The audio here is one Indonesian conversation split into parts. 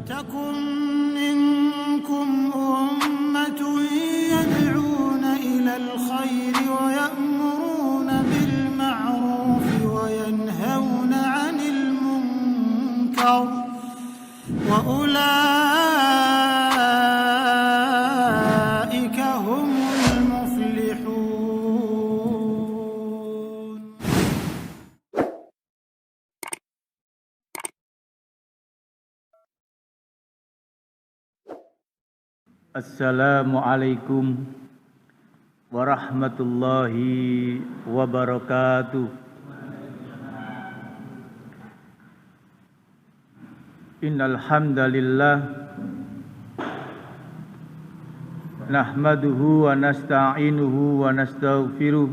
ولتكن منكم أمة يدعون إلى الخير ويأمرون بالمعروف وينهون عن المنكر وأولئك هم المفلحون. Assalamualaikum warahmatullahi wabarakatuh. Innal hamdalillah nahmaduhu wa nasta'inuhu wa nastaghfiruh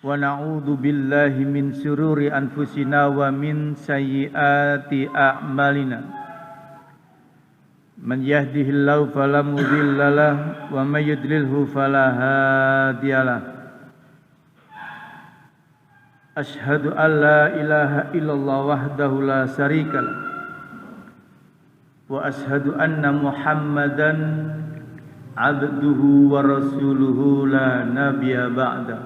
wa na'udzu billahi min syururi anfusina wa min sayyiati a'malina. Man yahdihillahu fala mudilla lahu wa may yudlilhu fala hadiyalah. Asyhadu an la ilaha illallah wahdahu la syarikalah wa asyhadu anna Muhammadan abduhu wa rasuluhu la nabiyya ba'da.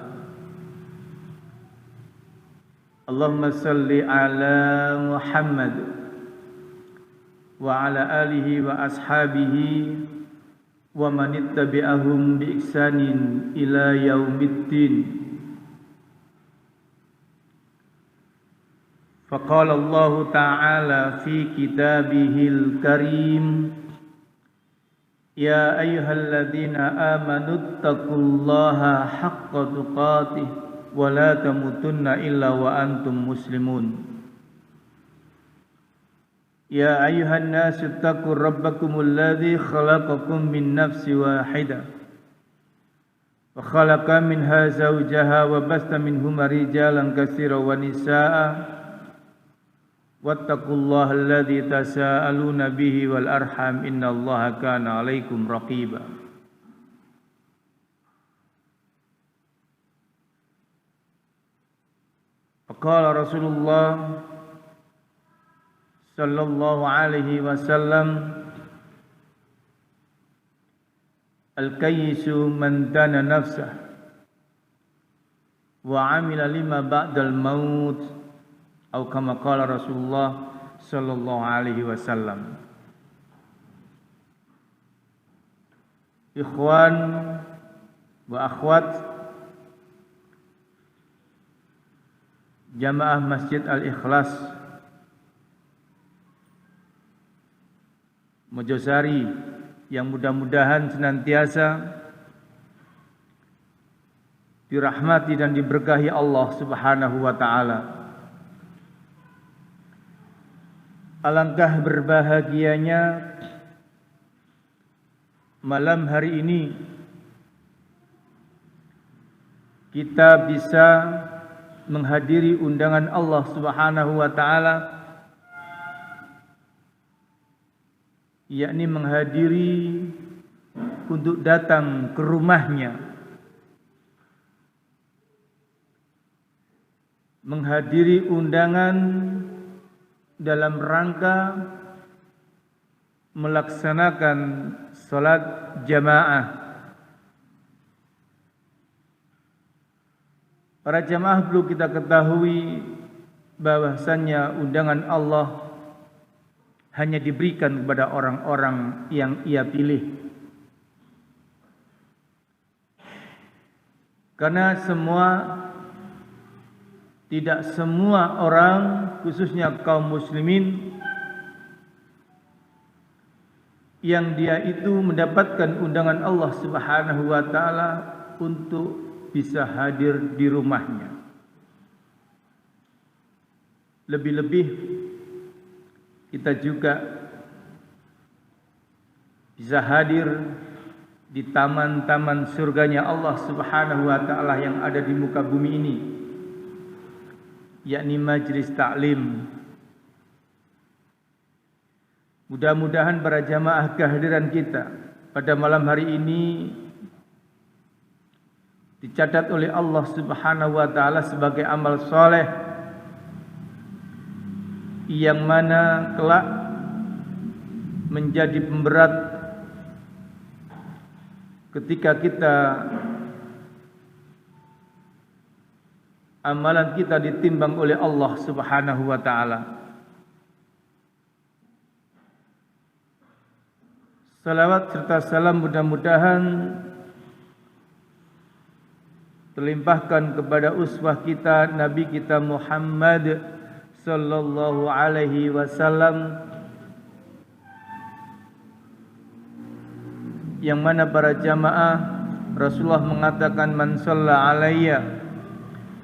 Allahumma salli ala Muhammad wa ala alihi wa ashabihi wa man ittabi'ahum bi ihsanin ila yaumiddin. Faqala Allah ta'ala fi kitabihil karim, ya ayyuhalladzina amanu taqullaha haqqa tuqatih wa la tamutunna illa wa antum muslimun. Ya ayuhan nasu taqu rabbakumul ladzi khalaqakum min nafsin wahidah wa khalaqa minha zawjaha wa basta minhuma rijalan katsiran wa nisaa'a wattaqullaha alladzi tasaaluna bihi wal arham innallaha kana 'alaikum raqiba. Qala Rasulullah sallallahu alaihi wasallam, al-kayyisu man dana nafsah wa amila lima ba'dal maut, atau kama qala Rasulullah sallallahu alaihi wasallam. Ikhwan wa akhwat jamaah Masjid Al-Ikhlas Mojosari yang mudah-mudahan senantiasa dirahmati dan diberkahi Allah Subhanahu wa taala. Alangkah berbahagianya malam hari ini kita bisa menghadiri undangan Allah Subhanahu wa taala, yakni menghadiri untuk datang ke rumahnya, menghadiri undangan dalam rangka melaksanakan salat jamaah. Para jamaah perlu kita ketahui bahwasannya undangan Allah hanya diberikan kepada orang-orang yang Ia pilih. Karena tidak semua orang, khususnya kaum muslimin, yang dia itu mendapatkan undangan Allah Subhanahu wa taala untuk bisa hadir di rumahnya. Lebih-lebih kita juga bisa hadir di taman-taman surganya Allah Subhanahu wa taala yang ada di muka bumi ini, yakni majlis taklim. Mudah-mudahan para jamaah kehadiran kita pada malam hari ini dicatat oleh Allah Subhanahu wa taala sebagai amal soleh yang mana kelak menjadi pemberat ketika kita amalan kita ditimbang oleh Allah Subhanahu wa taala. Salawat serta salam mudah-mudahan terlimpahkan kepada uswah kita, Nabi kita Muhammad sallallahu alaihi wasallam, yang mana para jamaah Rasulullah mengatakan, man shalla alayya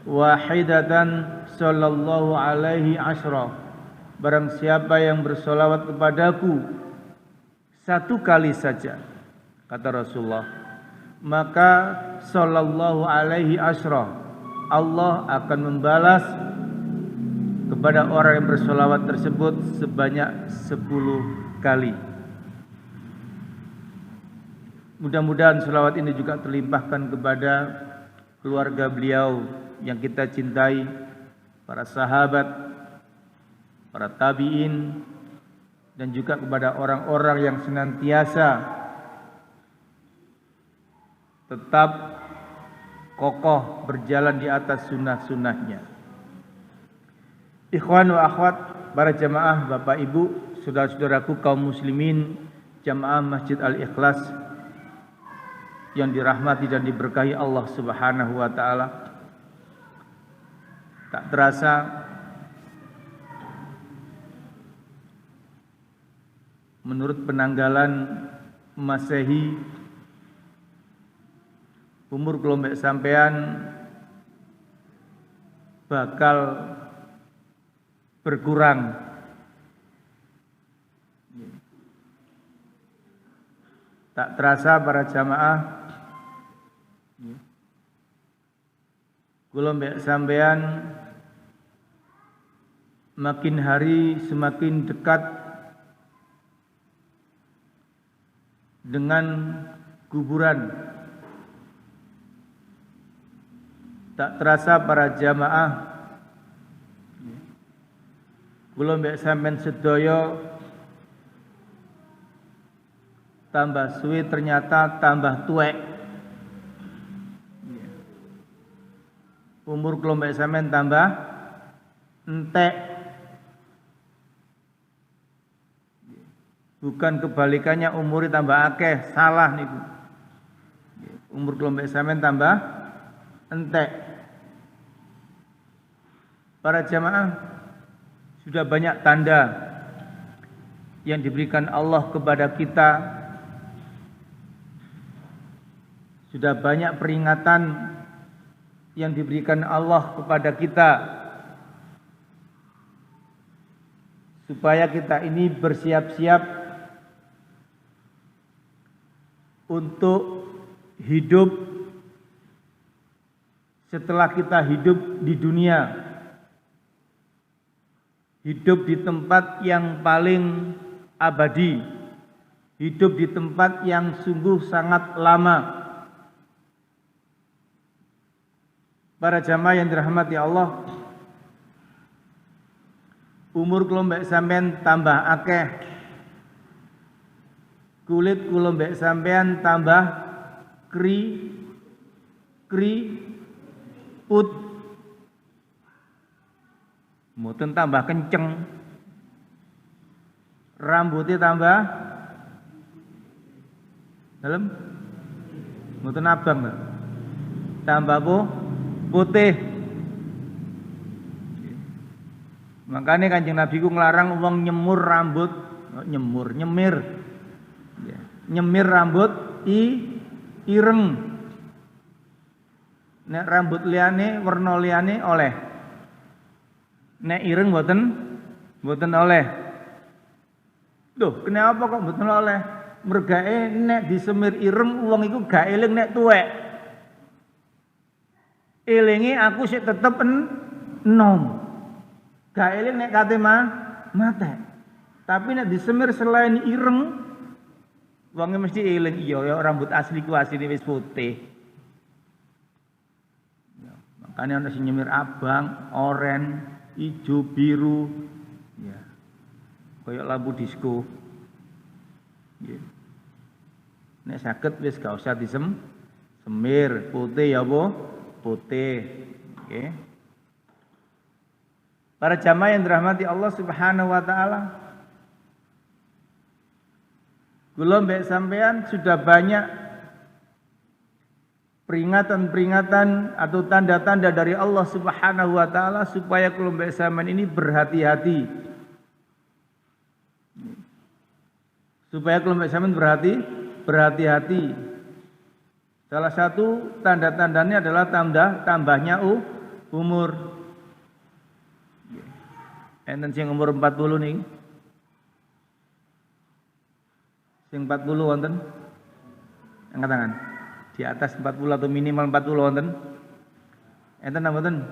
wahidatan sallallahu alaihi asyra, barang siapa yang bersolawat kepadaku satu kali saja, kata Rasulullah, maka sallallahu alaihi asyra, Allah akan membalas kepada orang yang bersolawat tersebut sebanyak 10 kali. Mudah-mudahan solawat ini juga terlimpahkan kepada keluarga beliau yang kita cintai, para sahabat, para tabi'in, dan juga kepada orang-orang yang senantiasa tetap kokoh berjalan di atas sunnah-sunnahnya. Ikhwan wa akhwat, para jamaah, bapak ibu, saudara-saudaraku kaum muslimin, jamaah Masjid Al-Ikhlas yang dirahmati dan diberkahi Allah Subhanahu wa taala. Tak terasa menurut penanggalan Masehi, umur kelompok sampean bakal berkurang. Tak terasa para jamaah, kelompok sampean makin hari semakin dekat dengan kuburan. Tak terasa para jamaah, kula mbek sampean sedaya tambah suwe ternyata tambah tuwek. Umur kula mbek sampean tambah entek. Bukan kebalikannya, umur tambah akeh, salah niku. Umur kelompok sampean tambah entek. Para jamaah, sudah banyak tanda yang diberikan Allah kepada kita. Sudah banyak peringatan yang diberikan Allah kepada kita supaya kita ini bersiap-siap untuk hidup setelah kita hidup di dunia, hidup di tempat yang paling abadi, hidup di tempat yang sungguh sangat lama. Para jamaah yang dirahmati Allah, umur kelompok sampean tambah akeh, kulit kula mbek sampean tambah put, mboten tambah kenceng, rambutnya tambah dalem, mboten abang, tambah putih. Makanya Kanjeng Nabi ku nglarang wong nyemir rambut ireng. Nek rambut liyane werna liyane oleh, nek ireng mboten oleh. Loh, kenapa kok mboten oleh? Mergae nek disemir ireng wong iku gak eling nek tuwek. Elinge aku sik tetep enom. Gak eling nek kate mate. Tapi nek disemir selain ireng, wonge mesti eling, iya ya rambut asliku asline wis putih. Makanya ana sing nyemir abang, oren, ijo, biru. Ya. Kayak lampu disco. Nggih. Nek saged wis gak usah semir, putih ya apa? Putih. Nggih. Para jamaah yang dirahmati Allah Subhanahu wa taala. Kula mbek sampean sudah banyak peringatan-peringatan atau tanda-tanda dari Allah Subhanahu wa taala supaya kula mbek sampean ini berhati-hati. Supaya kula mbek sampean berhati-hati. Salah satu tanda-tandanya adalah tambahnya umur. Enten sing umur 40 nih. Sing 40 wonten? Angkat tangan. Di atas 40 atau minimal 40 wonten? Enten napa mboten?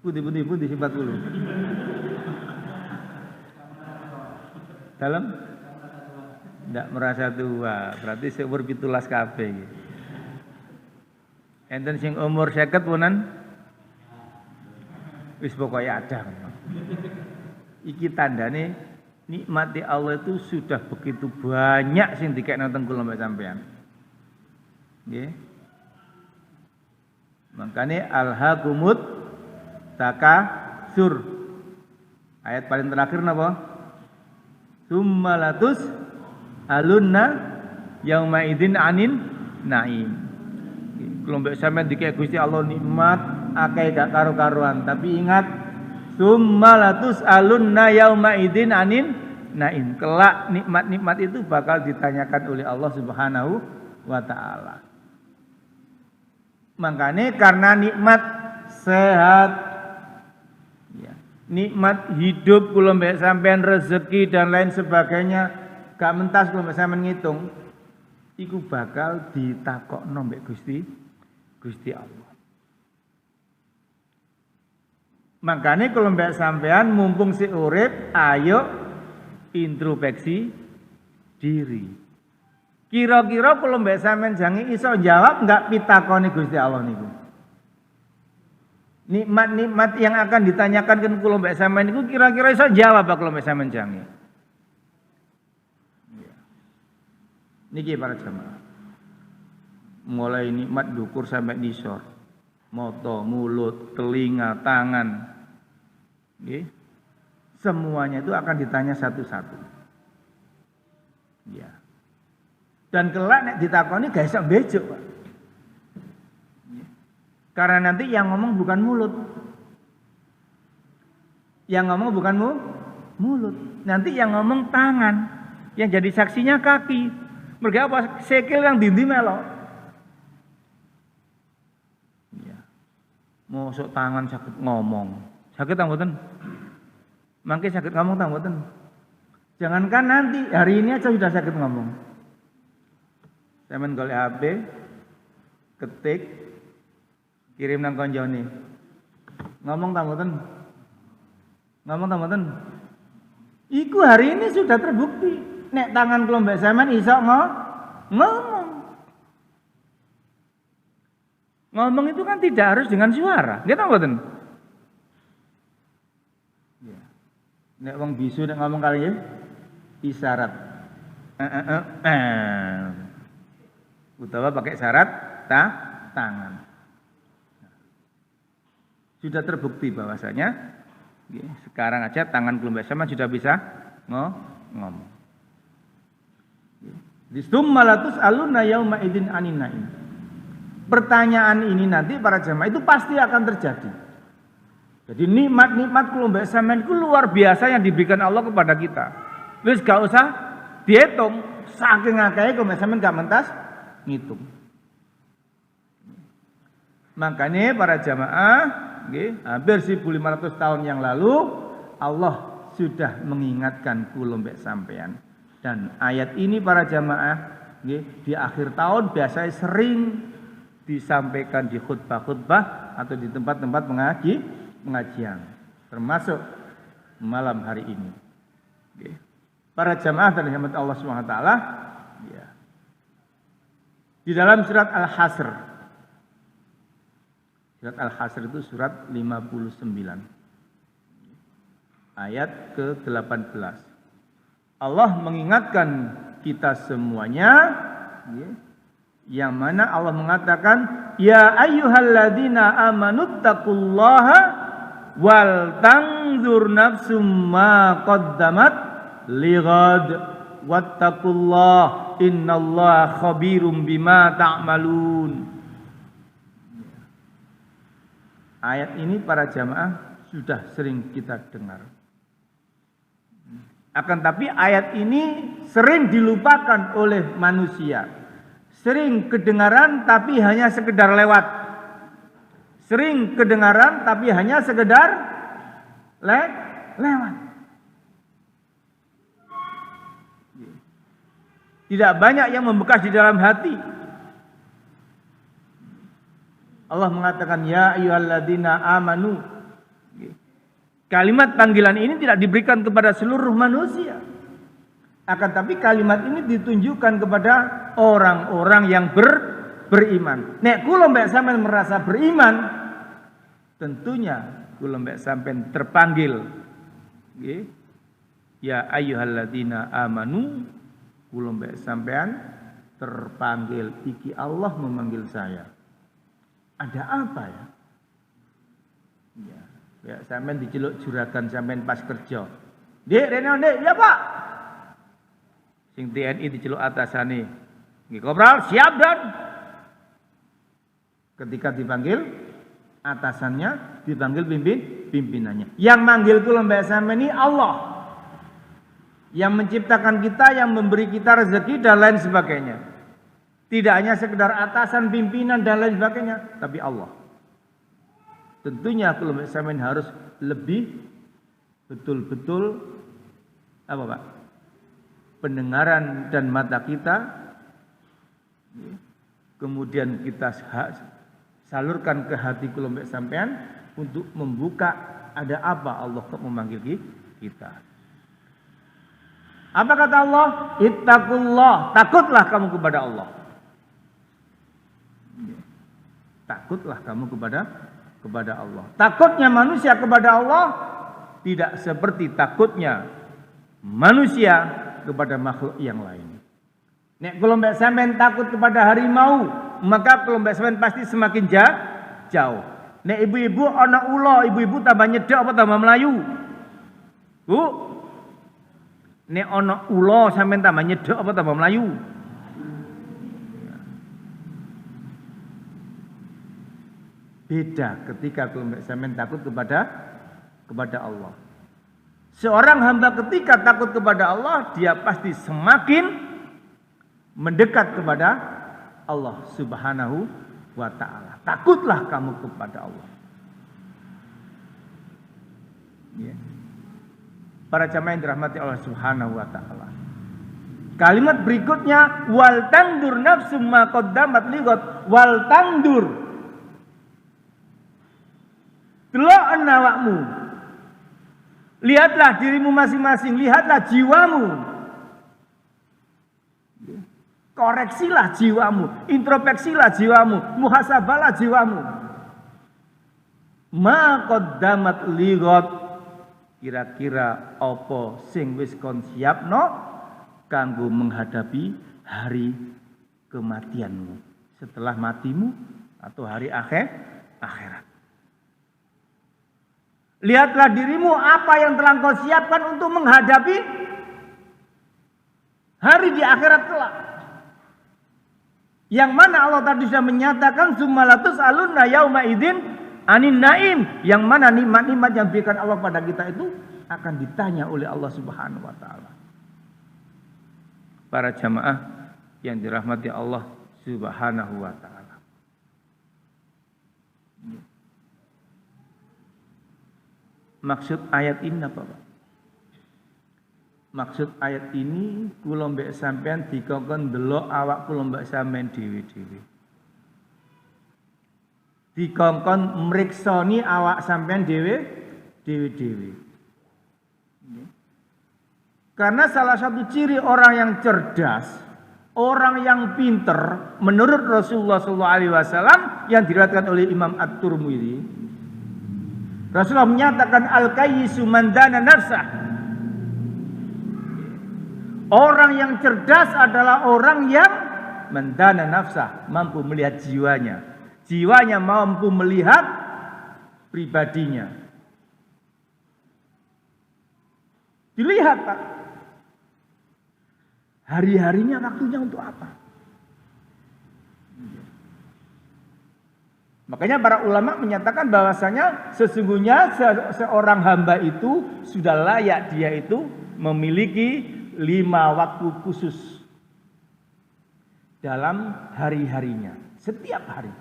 Pundi sing 40. Dalam? Tidak merasa tua, berarti seumur 17 kabeh. Enten sing umur 50 wonan? Wis pokoke ada. Iki tandane nikmati Allah itu sudah begitu banyak sing dikekno teng kula mbek sampean. Nggih. Makane alhaqumut takasur. Ayat paling terakhir napa? Summalatus alunna yauma idzin anin naim. Kula mbek sampean dikek Gusti Allah nikmat akeh gak karo-karuan, tapi ingat summalatus alunna yauma idzin anin naim. Kelak nikmat-nikmat itu bakal ditanyakan oleh Allah Subhanahu wa taala. Makanya karena nikmat sehat, ya, nikmat hidup kula mbek sampean rezeki dan lain sebagainya, gak mentas kula mbek sampean ngitung, iku bakal ditakokno mbek Gusti Allah. Makanya kalau mbak sampean mumpung si urip, ayo introspeksi diri. Kira-kira kalau mbak sampean jangan iso jawab nggak pitakoni Gusti Allah niku. Nikmat-nikmat yang akan ditanyakan ke kalau mbak sampean niku kira-kira iso jawab apa kalau mbak sampean jangan. Niki para jamaah. Mulai nikmat dukur sampai nisor. Mata, mulut, telinga, tangan, okay. Semuanya itu akan ditanya satu-satu. Ya. Dan kelak nek ditakoni gak iso bejuk, Pak. Ya. Karena nanti yang ngomong bukan mulut. Yang ngomong bukan mulut. Nanti yang ngomong tangan. Yang jadi saksinya kaki. Mergo apa? Sikil yang dindi melok. Mosok tangan sakit ngomong. Sakit ta mboten? Mangke sakit ngomong ta mboten? Jangankan nanti, hari ini aja sudah sakit ngomong. Sampeyan golek HP, ketik, kirim nang konjone. Ngomong ta mboten? Ngomong ta mboten? Iku hari ini sudah terbukti. Nek tangan kula mbek sampean iso ngomong. Ngomong itu kan tidak harus dengan suara, nggih ta mboten? Ya. Nek wong bisu nek ngomong kali ya isyarat. Utawa pakai syarat tangan. Sudah terbukti bahwasanya sekarang aja tangan kelompok sama sudah bisa ngomong. Di summalatus aluna yauma idzin anin naim. Pertanyaan ini nanti para jamaah itu pasti akan terjadi. Jadi nikmat-nikmat kelompok sampean itu luar biasa yang diberikan Allah kepada kita. Wis gak usah dihitung, saking akeh kelompok sampean gak mentas ngitung. Makanya para jamaah, hampir 1500 tahun yang lalu Allah sudah mengingatkan kelompok sampean. Dan ayat ini para jamaah di akhir tahun biasanya sering disampaikan di khutbah-khutbah atau di tempat-tempat pengajian, termasuk malam hari ini. Para jamaah dan rahmat Allah SWT, di dalam surat Al-Hasr, surat Al-Hasr itu surat 59, ayat ke-18. Allah mengingatkan kita semuanya, yang mana Allah mengatakan, ya ayyuhalladzina amanuttaqullaha wal tanzur nafsum ma qaddamat lighad wattaqullaha innallaha khabirum bima ta'malun. Ayat ini para jamaah sudah sering kita dengar. Akan tapi ayat ini sering dilupakan oleh manusia. Sering kedengaran tapi hanya sekedar lewat. Sering kedengaran tapi hanya sekedar lewat. Tidak banyak yang membekas di dalam hati. Allah mengatakan ya ayyuhalladzina amanu. Kalimat panggilan ini tidak diberikan kepada seluruh manusia. Akan tapi kalimat ini ditunjukkan kepada orang-orang yang beriman. Nek kula mbek sampean merasa beriman, tentunya kula mbek sampean terpanggil. Nggih. Ya ayyuhalladzina amanu, kula mbek sampean terpanggil. Iki Allah memanggil saya. Ada apa ya? Ya, sampean diceluk juragan sampean pas kerja. Dik, rene Dik, ya Pak. Sing TNI diceluk atasane. Nggih, Kopral, siap dan. Ketika dipanggil atasannya, dipanggil pimpinannya. Yang manggil kula mbak sampean ini Allah. Yang menciptakan kita, yang memberi kita rezeki dan lain sebagainya. Tidak hanya sekedar atasan, pimpinan dan lain sebagainya, tapi Allah. Tentunya kalau sampean harus lebih betul-betul apa Pak? Pendengaran dan mata kita, kemudian kita salurkan ke hati kalau sampean untuk membuka ada apa Allah kok memanggil kita. Apa kata Allah? Ittaqullah, takutlah kamu kepada Allah. Takutlah kamu kepada Allah. Takutnya manusia kepada Allah tidak seperti takutnya manusia kepada makhluk yang lain. Nek kalau mbak sampean takut kepada harimau, maka kalau mbak sampean pasti semakin jauh. Nek ibu-ibu ana ula, ibu-ibu tambah nyedek apa tambah melayu? Bu. Nek ana ula sampean tambah nyedek apa tambah melayu? Beda ketika sampean takut kepada Allah. Seorang hamba ketika takut kepada Allah, dia pasti semakin mendekat kepada Allah Subhanahu wa ta'ala. Takutlah kamu kepada Allah. Ya. Para jamaah yang dirahmati Allah Subhanahu wa ta'ala. Kalimat berikutnya, wal tandur nafsum ma qaddamat lighad, wal tandur. Delok awakmu. Lihatlah dirimu masing-masing, lihatlah jiwamu. Koreksilah jiwamu, introspeksilah jiwamu, muhasabalah jiwamu. Ma qaddamat lighad. Kira-kira apa sing wis kon siapno kanggo menghadapi hari kematianmu, setelah matimu atau hari akhirat. Lihatlah dirimu apa yang telah kau siapkan untuk menghadapi hari di akhirat kelak. Yang mana Allah tadi sudah menyatakan summalatus alunna yauma idzin anin naim, yang mana nikmat-nikmat yang diberikan Allah pada kita itu akan ditanya oleh Allah Subhanahu wa taala. Para jamaah yang dirahmati Allah Subhanahu wa taala. Maksud ayat ini apa Pak? Maksud ayat ini kula mbek sampean dikongkon delok awak kula mbek sampean dhewe-dhewe. Dikongkon mriksani awak sampean dhewe-dhewe. Karena salah satu ciri orang yang cerdas, orang yang pinter menurut Rasulullah SAW yang diriwayatkan oleh Imam At-Tirmidzi, Rasulullah menyatakan al-kayyisu man dana nafsah. Orang yang cerdas adalah orang yang mendana nafsah, mampu melihat jiwanya. Jiwanya mampu melihat pribadinya. Dilihat, Pak. Hari-harinya waktunya untuk apa? Makanya para ulama menyatakan bahwasanya sesungguhnya seorang hamba itu sudah layak dia itu memiliki 5 waktu khusus dalam hari-harinya, setiap hari.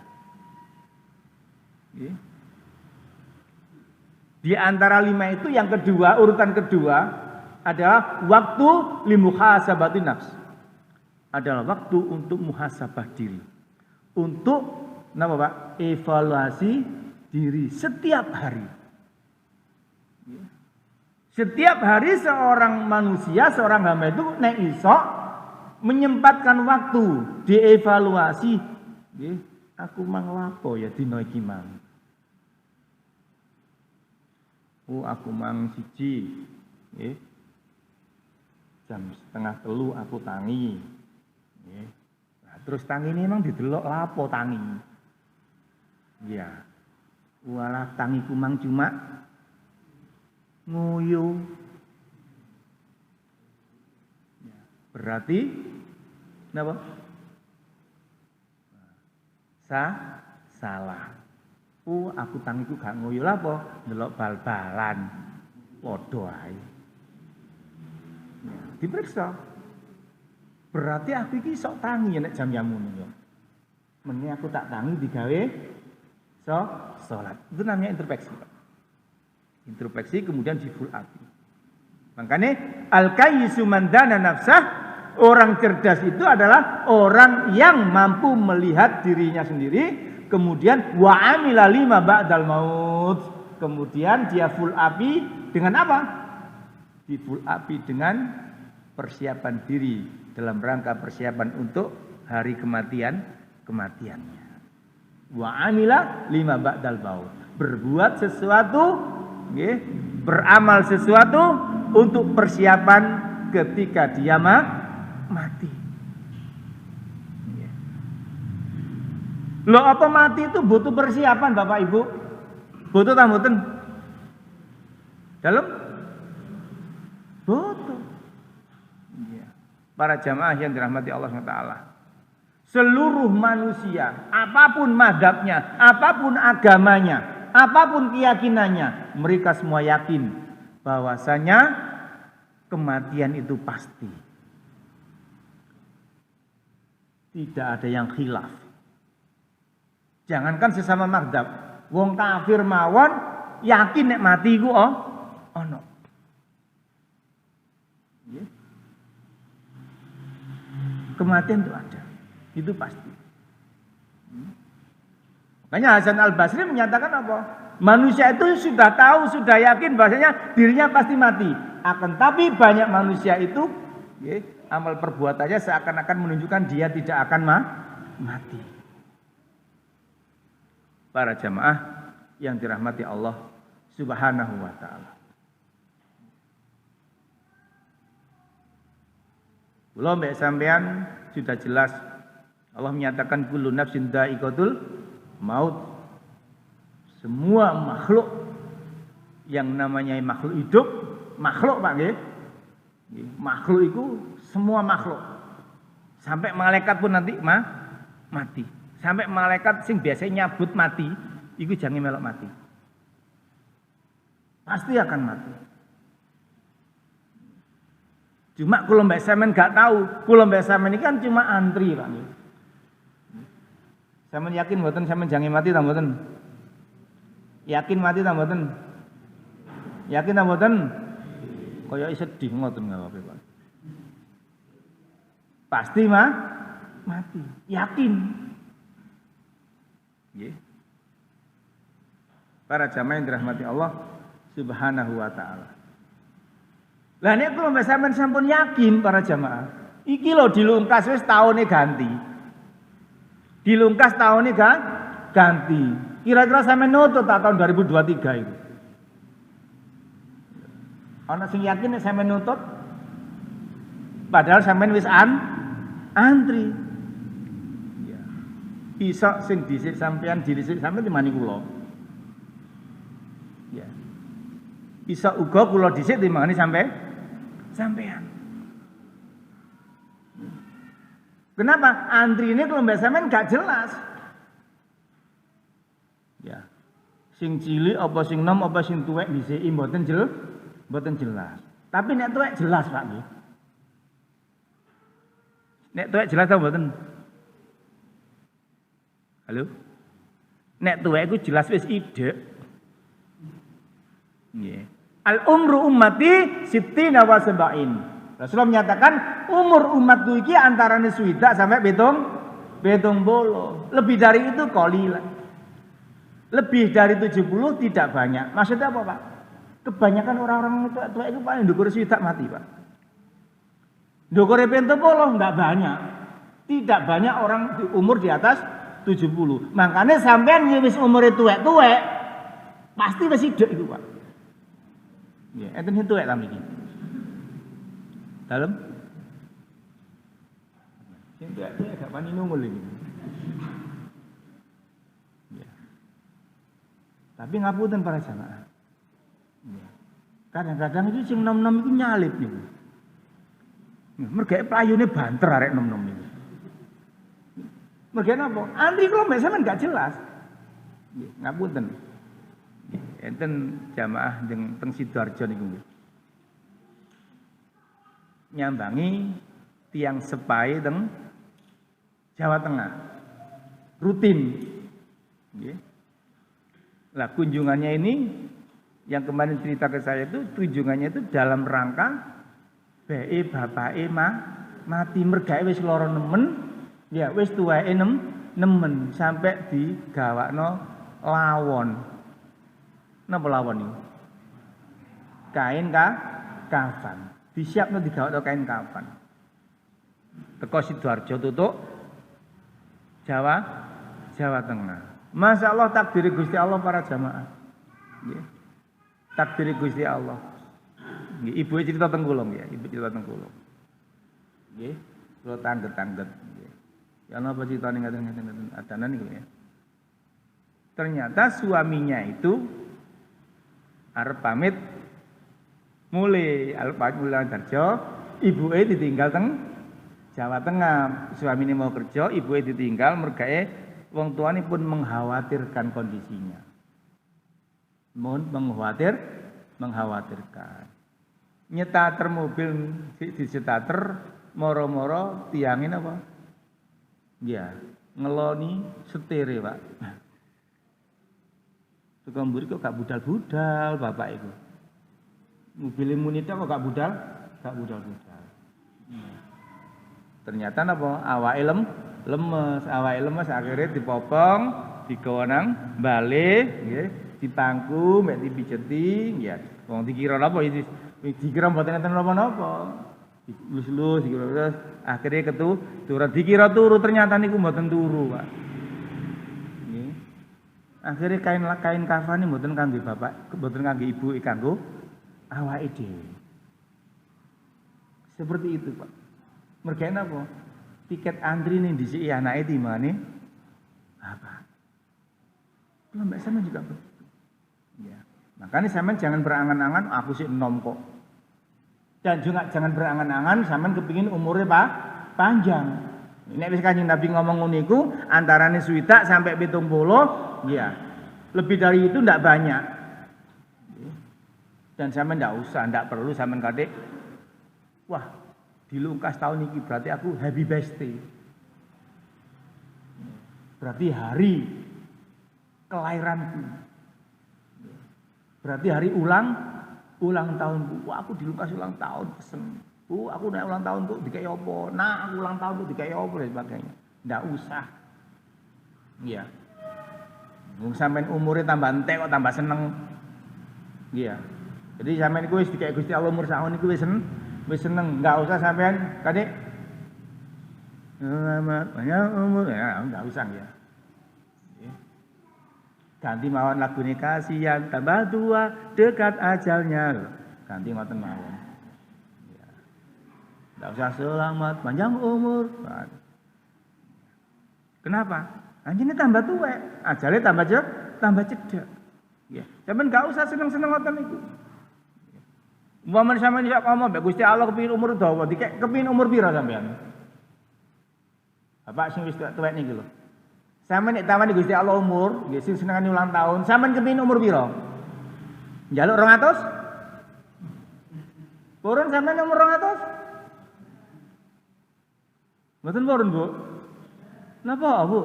Di antara 5 itu yang kedua, urutan kedua adalah waktu limuhasabati nafs. Adalah waktu untuk muhasabah diri. Untuk apa Pak? Evaluasi diri setiap hari. Setiap hari seorang manusia, seorang hamba itu nek iso menyempatkan waktu dievaluasi. Aku mang lapo ya dina iki mang. Aku mang siji. Jam 2:30 aku tangi. Nah, terus tangi ini memang didelok lapo tangi. Ya. Walah tangiku mang cuma nguyu. Ya, berarti napa? Salah. Aku tangiku gak nguyu lah apa? Ndelok bal-balan. Padha ae. Ya, diperiksa. Berarti aku iki sok tangi nek jam ngono yo. Mene aku tak tangi digawe salat. Itu namanya introspeksi. Introspeksi kemudian di full up. Makanya al-kayyisu man dana nafsah, orang cerdas itu adalah orang yang mampu melihat dirinya sendiri, kemudian wa amila lima ba'dal maut. Kemudian dia full api dengan apa? Di full api dengan persiapan diri dalam rangka persiapan untuk hari kematiannya. Wa amila lima ba'dal maut. Berbuat sesuatu, beramal sesuatu untuk persiapan ketika dia mati. Loh apa mati itu butuh persiapan Bapak Ibu? Butuh tak mboten? Dalam? Butuh. Para jamaah yang dirahmati Allah SWT. Seluruh manusia, apapun mazhabnya, apapun agamanya, apapun keyakinannya, mereka semua yakin bahwasanya kematian itu pasti. Tidak ada yang khilaf. Jangankan sesama mazhab, wong kafir mawon yakin nek mati iku ono. Kematian itu ada. Itu pasti. Makanya Hasan Al-Basri menyatakan apa? Manusia itu sudah tahu, sudah yakin bahwasanya dirinya pasti mati. Akan tapi banyak manusia itu amal perbuatannya seakan-akan menunjukkan dia tidak akan mati. Para jamaah yang dirahmati Allah Subhanahu wa taala. Kula mbek sampean sudah jelas Allah menyatakan kullu nafsin dha'iqatul maut. Semua makhluk yang namanya makhluk hidup, makhluk Pak nggih. Makhluk itu semua makhluk. Sampai malaikat pun nanti mati. Sampai malaikat sing biasanya nyabut mati, iku jangan melok mati. Pasti akan mati. Cuma kalau mbak Samen gak tahu, kalau mbak Samen ini kan cuma antri Pak. Samen yakin mboten Samen jangan mati ta mboten? Yakin mati ta mboten? Yakin ta mboten? Kaya sedih ngoten gak apa-apa Pak. Pasti mati, yakin. Nggih. Para jamaah yang dirahmati Allah Subhanahu wa taala. Lah nek kula mbak sampean sampun yakin para jamaah, iki lho dilungkas wis taune ganti. Dilungkas taune ganti. Kira-kira sampean nutut tahun 2023 itu. Ana sing yakin nek sampean nutut padahal sampean wis antri. Ya. Iso sing dhisik sampean dilisik sampean timani kula. Ya. Iso uga kula dhisik timani sampean. Kenapa? Antri ini kalau mbak sampean gak jelas. Ya. Sing cilik apa sing nom apa sing tuwek dhisiki mboten jelas. Tapi nek tuwek jelas, Pak nggih. Nek tuwek jelas ta mboten? Halo? Nek tuwek iku jelas wis idek. Nggih. Al umru ummati sittina wa sab'in. Rasulullah menyatakan umur umatku iki antarane swidak sampai betung bolo. Lebih dari itu qalilan. Lebih dari 70 tidak banyak. Maksudnya apa, Pak? Kebanyakan orang-orang tua itu paling ndukur swidak mati, Pak. Ndukur betung bolo enggak banyak. Tidak banyak orang di umur di atas 70. Makanya sampean wis umure tuwek-tuwek pasti wis idek iku, Pak. Ya, enten tuwek ta mriki. Dalem? Sing tuwek-tuwek gak wani nungul iki. Ya. Tapi ngapunten para jamaah. Kadang-kadang itu sing nom-nom itu nyalip niku. Mergake playune banter arek nom-nom niku. Mergane apa? Antri kula mek sampean gak jelas. Nggih, ngapunten. Enten jamaah teng Sidoarjo niku nggih. Nyambangi tiang sepai teng Jawa Tengah. Rutin. Nggih. Lah kunjungannya ini yang kemarin cerita ke saya itu kunjungannya itu dalam rangka BE bapake mati mergawe wis lara nemen, ya wis tuweke nemen sampai digawakno lawon. Napa lawon iki? Kain kafan. Disiapno digawakno kain kafan. Teko Sidoarjo tutuk Jawa Tengah. Masya Allah takdiri Gusti Allah para jamaah. Nggih. Takdiri Gusti Allah. Nggih, ibu cerita teng kula nggih, ibu cerita teng kula. Nggih, kula tangget-tangget nggih. Ya napa critane ngaten-ngaten adanan niku ya. Ternyata suaminya itu arep pamit mulai Darjo, ibuke ditinggal teng Jawa Tengah. Suamine mau kerja, ibuke ditinggal mergae wong tuane pun mengkhawatirkan kondisinya. Mengkhawatirkan. Nyetater mobil di setater moro-moro tiangin apa? Ya, ngeloni setere, Pak. Tukang mburi kok gak budal-budal bapak itu. Mobil munita kok gak budal-budal. Ternyata napa? Awake lemes akhirnya dipopong, digawa nang bale, nggih, dipangku, mek dipijeti, ya. Wong dikira napa iki? Dikira mboten enten napa-napa. Dilus-lus dikira akhirnya turun dikira turu ternyata niku mboten turu, Pak. Nggih. Akhirnya kain kafan ini mboten kangge bapak, mboten kangge ibu, kanggo awake dhewe. Seperti itu, Pak. Mergawe napa? Tiket antri ning dhisiki anake timane apa? Kalau mbak sama juga begitu. Ya. Makanya sampean jangan berangan-angan aku sih enom kok. Dan juga jangan berangan-angan sampean kepingin umurnya panjang. Nek wis Kanjeng Nabi ngomong ngono iku antarane swidak sampai 70, ya. Lebih dari itu ndak banyak. Dan sampean ndak perlu sampean katik wah, dilungkas tahun ini berarti aku happy birthday. Berarti hari kelahiranku. Berarti hari ulang tahunku. Wah, aku dilungkas ulang tahun pesen. Aku naik ulang tahunku dikai apa? Nah, aku ulang tahunku dikai apa dan sebagainya. Ndak usah. Iya. Wong sampean umure tambah entek kok tambah seneng. Iya. Jadi sampean iku wis dikai Gusti Allah umur sakmono iku wis seneng, enggak usah sampean kadek selamat banyak umur ya, enggak usah ya. Ganti mawon lagu ini kasihan tambah tua dekat ajalnya. ganti ngoten mawon. Ya. Enggak usah selamat panjang umur. Kenapa? Anjene tambah tuwek, ajale tambah cedhak. Ya, sampeyan enggak usah seneng-seneng ngoten niku. Umpamane sampeyan iso ngomong mbek Gusti Allah kepengin umur dawa, dikek kepengin umur pira sampeyan? Bapak sing wis tuwek niki lho. Sampeyan nek tawani Gusti Allah umur, nggih sing senengane ulang tahun, sampeyan kepengin umur pira? Njaluk 200? Purun sampeyan umur 200? Mboten purun, Bu. Napa, Bu?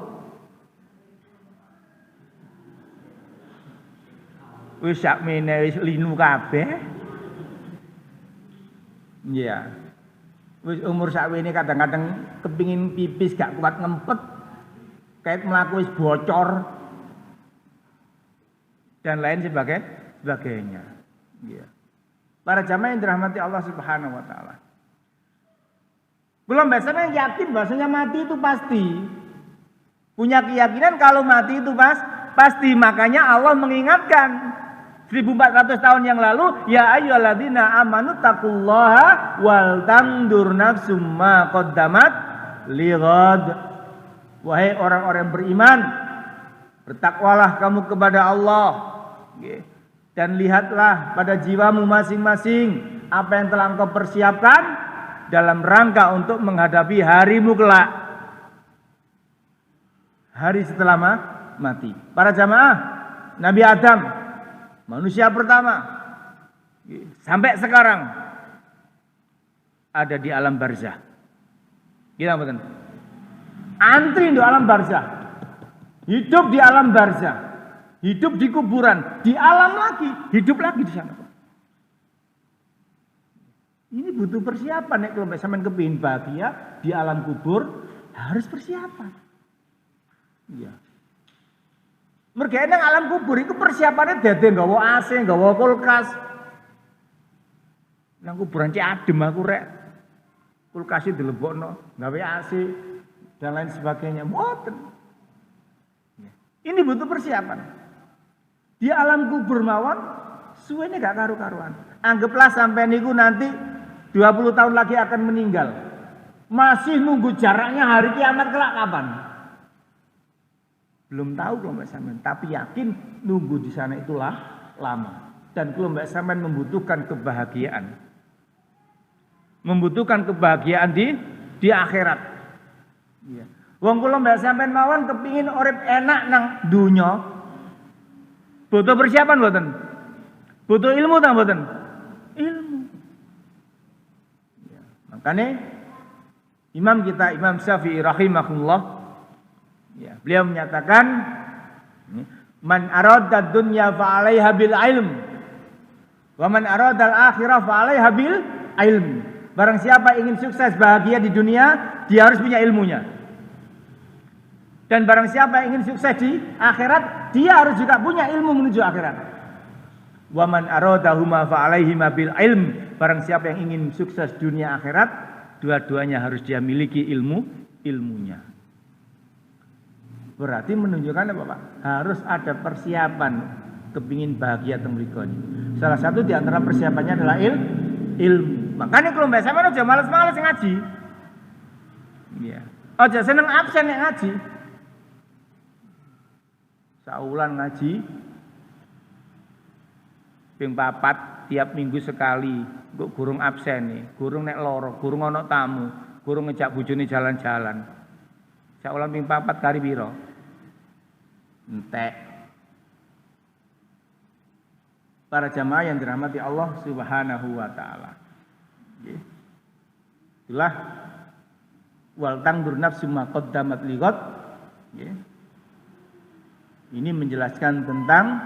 Wis sakmene wis linu kabeh. Iya. Wis umur sakwene kadang-kadang kepingin pipis gak kuat ngempet. Kayak mlaku wis bocor. Dan lain sebagainya. Iya. Para jamaah yang dirahmati Allah Subhanahu wa taala. Belum biasanya yakin bahasanya mati itu pasti. Punya keyakinan kalau mati itu pasti. Makanya Allah mengingatkan 1400 tahun yang lalu, ya ayyuhalladzina amanu taqullaha wal tandur nafsum ma qaddamat lighad. Wahai orang-orang beriman, bertakwalah kamu kepada Allah. Dan lihatlah pada jiwamu masing-masing apa yang telah engkau persiapkan dalam rangka untuk menghadapi harimu kelak. Hari setelah mati. Para jamaah, Nabi Adam, manusia pertama, sampai sekarang ada di alam barzah. Gila betul. Antri di alam barzah, hidup di alam barzah, hidup di kuburan, di alam lagi, hidup lagi di sana. Ini butuh persiapan nek kalau sampean kepengin bahagia di alam kubur harus persiapan. Iya. Mergo nang alam kubur itu persiapannya dede nggawa AC, nggawa kulkas. Nang kuburan cek adem aku rek. Kulkase dilebokno, gawe AC dan lain sebagainya. Mboten. Ini butuh persiapan. Di alam kubur mawon suwene gak karu-karuan. Anggaplah sampai niku nanti 20 tahun lagi akan meninggal. Masih nunggu jaraknya hari kiamat kelak kapan? Belum tahu kelompok sampean, tapi yakin nunggu di sana itulah lama. Dan kelompok sampean membutuhkan kebahagiaan. Membutuhkan kebahagiaan di akhirat. Iya. Wong kula mbak sampean mawon kepingin urip enak nang dunya. Butuh persiapan mboten? Butuh ilmu ta mboten? Ilmu. Ya, makanya Imam Syafi'i rahimahullah, ya, beliau menyatakan man arada dunya fa 'alaiha bil ilm wa man arada al akhirah fa 'alaiha bil ilm. Barang siapa ingin sukses bahagia di dunia, dia harus punya ilmunya. Dan barang siapa ingin sukses di akhirat, dia harus juga punya ilmu menuju akhirat. Wa man aradahuma fa 'alaihima bil ilm. Barang siapa yang ingin sukses dunia akhirat, dua-duanya harus dia miliki ilmunya. Berarti menunjukkan apa, Pak? Harus ada persiapan kepingin bahagia teng mriku. Salah satu di antara persiapannya adalah ilmu. Makanya kalau mbak sampean aja males-males ngaji. Iya. Aja seneng absen nek ngaji. Saulan ngaji ping 4 tiap minggu sekali, kok gurung absen nih, gurung nek loro, gurung ana tamu, gurung ngejak bojone jalan-jalan. Saulan ping 4 kali piro? Entek. Para jamaah yang dirahmati Allah Subhanahu wa taala. Itulah wal tandur nafsu ma qaddamat lighad. Ini menjelaskan tentang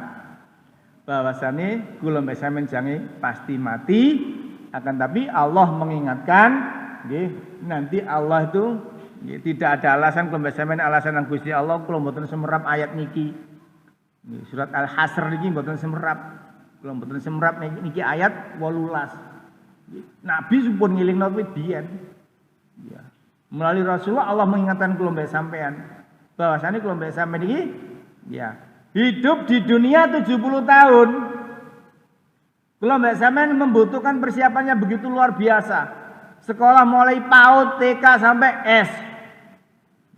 bahwasane kula mbek sampeyan jange pasti mati, akan tapi Allah mengingatkan nanti Allah itu tidak ada alasan kula mbek sampeyan alasan nang Gusti Allah kula mboten semerap ayat niki. Surat Al-Hasr niki mboten semerap. Kula mboten semerap niki ayat 18. Nabi pun ngilingno kuwi biyen. Ya. Melalui Rasulullah Allah mengingatkan kula mbek sampean bahwasane kula mbek sampean iki ya hidup di dunia 70 tahun. Kalau mbak sampean membutuhkan persiapannya begitu luar biasa. Sekolah mulai PAUD, TK sampai S.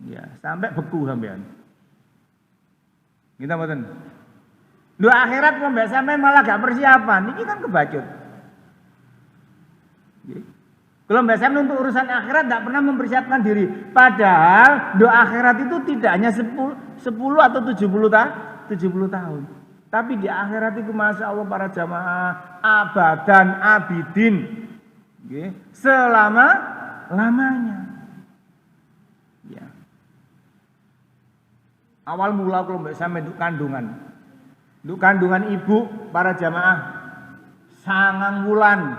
Ya, sampai beku sampean. Kita mboten. Doa akhirat kok mbak sampean malah gak persiapan. Ini kan kebacut. Kalau mbak sampean untuk urusan akhirat gak pernah mempersiapkan diri. Padahal doa akhirat itu tidak hanya 10 atau 70 tahun. Tapi di akhirat itu masya Allah para jamaah abadan abidin, selama-lamanya. Ya. Awal mula kalau mbak sampai untuk kandungan ibu para jamaah sangang wulan.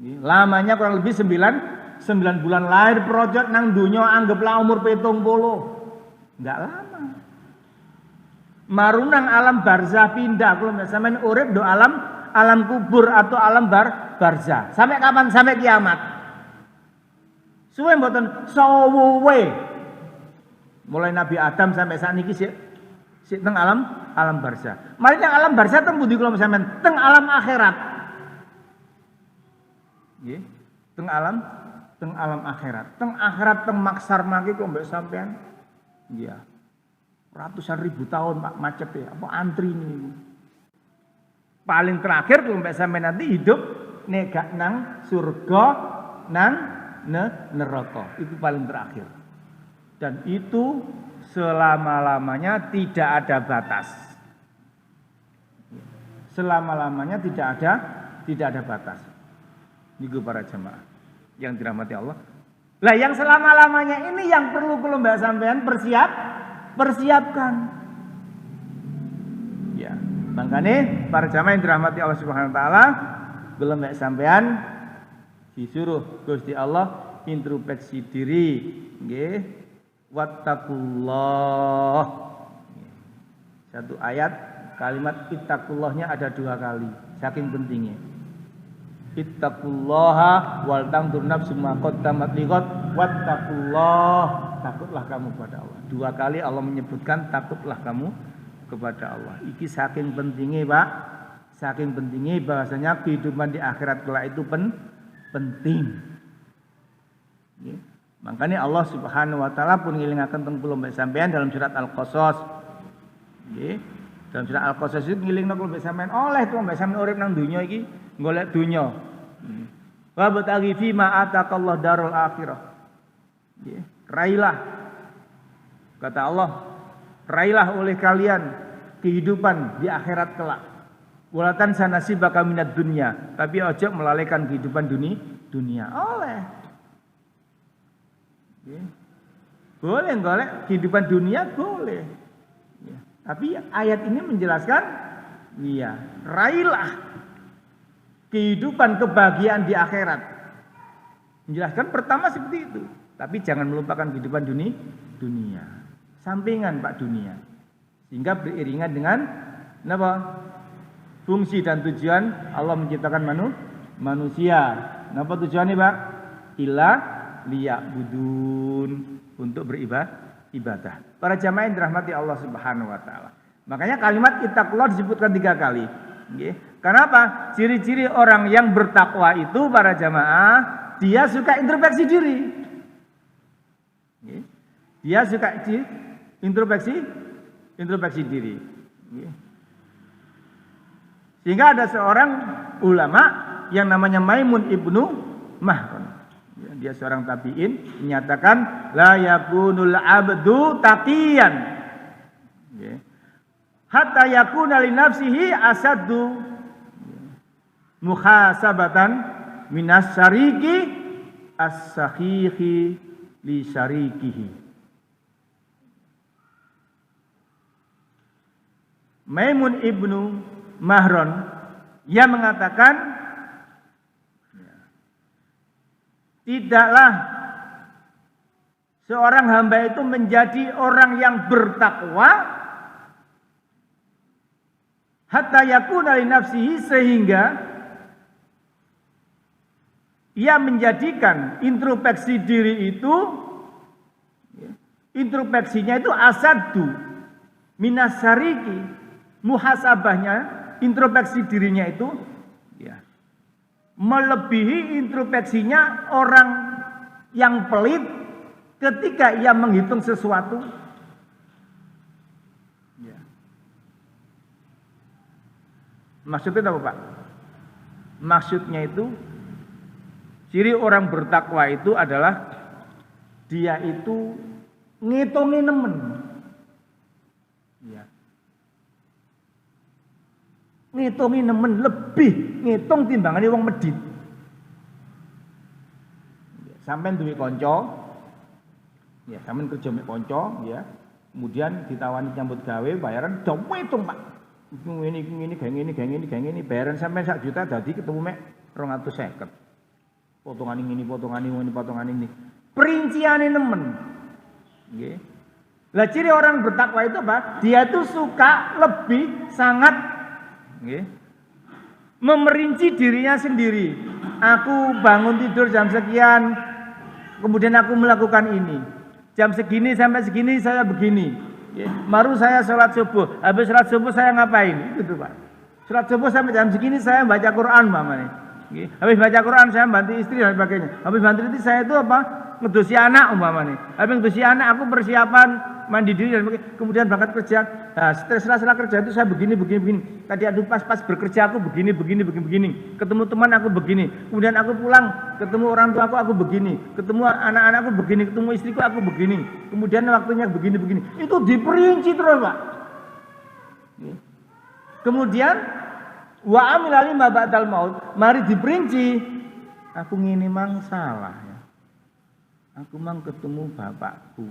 Lamanya kurang lebih 9 bulan lahir projot nang dunya anggaplah umur 70. Enggak lama. Marunang alam barzah pindah kalau mbak sampean urip do alam kubur atau alam barzah. Sampai kapan? Sampai kiamat. Suwe mboten suwe. Mulai Nabi Adam sampai saat niki sik teng alam barzah. Mari nang alam barzah teng pundi kula sampean? Teng alam akhirat. Nggih. Teng alam akhirat. Teng akhirat teng maksar mangke kok mbak sampean. Iya. Ratusan ribu tahun Pak macet ya, apa antri ini. Paling terakhir kalau mbak sampai nanti hidup negak nang surga nang neraka. Itu paling terakhir. Dan itu selama-lamanya tidak ada batas. Selama-lamanya tidak ada batas. Niku para jemaah yang dirahmati Allah. Lah yang selama-lamanya ini yang perlu kalau mbak sampean persiapkan. Ya, makanya para jamaah yang dirahmati Allah Subhanahu wa taala, belum mbak sampean disuruh Gusti Allah introspeksi diri, nggih. Wattaqullah. Satu ayat kalimat ittaqullahnya ada 2 kali, saking pentingnya. Ittaqullaha wal tanzur nafsum ma qaddamat lighad wattaqullah, takutlah kamu kepada Allah. 2 kali Allah menyebutkan takutlah kamu kepada Allah. Iki saking pentingnya Pak, saking pentingnya bahasanya kehidupan di akhirat kelak itu penting. Ya. Makanya Allah Subhanahu wa taala pun ngilingaken teng kula mbek sampean dalam surat Al-Qasas. Nggih. Dalam surat Al-Qasas itu ngilingno kula mbek sampean oleh to mbek sampean urip nang donya iki golek donya. Wa bataghi fi ma ataqallahu darul akhirah. Nggih. Raihlah, kata Allah, raihlah oleh kalian kehidupan di akhirat kelak. Walatan sanasibaka minad dunya, tapi ojo melalaikan kehidupan dunia. Oleh. Ya. Boleh golek kehidupan dunia boleh. Ya. Tapi ayat ini menjelaskan, iya, raihlah kehidupan kebahagiaan di akhirat. Menjelaskan pertama seperti itu. Tapi jangan melupakan kehidupan dunia. Sampingan Pak dunia. Sehingga beriringan dengan apa? Fungsi dan tujuan Allah menciptakan manusia. Napa tujuannya Pak? Illa liya'budun, untuk beribadah. Para jamaah yang dirahmati Allah Subhanahu wa taala. Makanya kalimat ittaqullah disebutkan 3 kali. Nggih. Kenapa? Ciri-ciri orang yang bertakwa itu para jamaah, dia suka introspeksi diri. Dia suka introspeksi diri. Sehingga ada seorang ulama yang namanya Maimun ibnu Mahron. Dia seorang tabi'in menyatakan la yakunul abdu taqiyan. Hatta yakuna li nafsihi asaddu muhasabatan minas syariki as-sakhihi li syarikihi. Maimun ibnu Mahron yang mengatakan tidaklah seorang hamba itu menjadi orang yang bertakwa hatta yakuna li nafsihi, sehingga ia menjadikan introspeksi diri itu, introspeksinya itu asaddu minas syariki, muhasabahnya introspeksi dirinya itu ya melebihi introspeksinya orang yang pelit ketika ia menghitung sesuatu. Ya. Maksudnya apa, Pak? Maksudnya itu ciri orang bertakwa itu adalah dia itu ngitungi nemen. Ya. Ngitungi nemen lebih ngitung timbangane wong medhit. Sampeyan duwe kanca, ya sampeyan kerja mek kanca, ya. Kemudian ditawani nyambut gawe, bayaran do ngitung, Pak. Ngene, bayaran sampeyan 1 juta dadi ketemu mek 250. Potongan ini, potongan ini. Perinciane nemen. Nggih. Lah ciri orang bertakwa itu apa? Dia tuh suka lebih sangat memerinci dirinya sendiri. Aku bangun tidur jam sekian, kemudian aku melakukan ini. Jam segini sampai segini saya begini. Baru saya sholat subuh. Habis sholat subuh saya ngapain? Itu Pak. Sholat subuh sampai jam segini saya baca Quran, mamane. Habis baca Quran saya bantu istri dan sebagainya. Habis bantu istri saya itu apa? Ngedusi anak umpamanya. Habis ngedusi anak aku persiapan mandi diri dan kemudian berangkat kerja. Nah, setelah kerja itu saya begini. Tadi aduh pas bekerja aku begini. Ketemu teman aku begini. Kemudian aku pulang ketemu orang tua aku begini. Ketemu anak-anakku begini. Ketemu istriku aku begini. Kemudian waktunya begini. Itu diperinci terus, Pak. Kemudian wa amilali ma ba'dal maut. Mari diperinci. Aku ngene mang salah ya. Aku mang ketemu bapakku.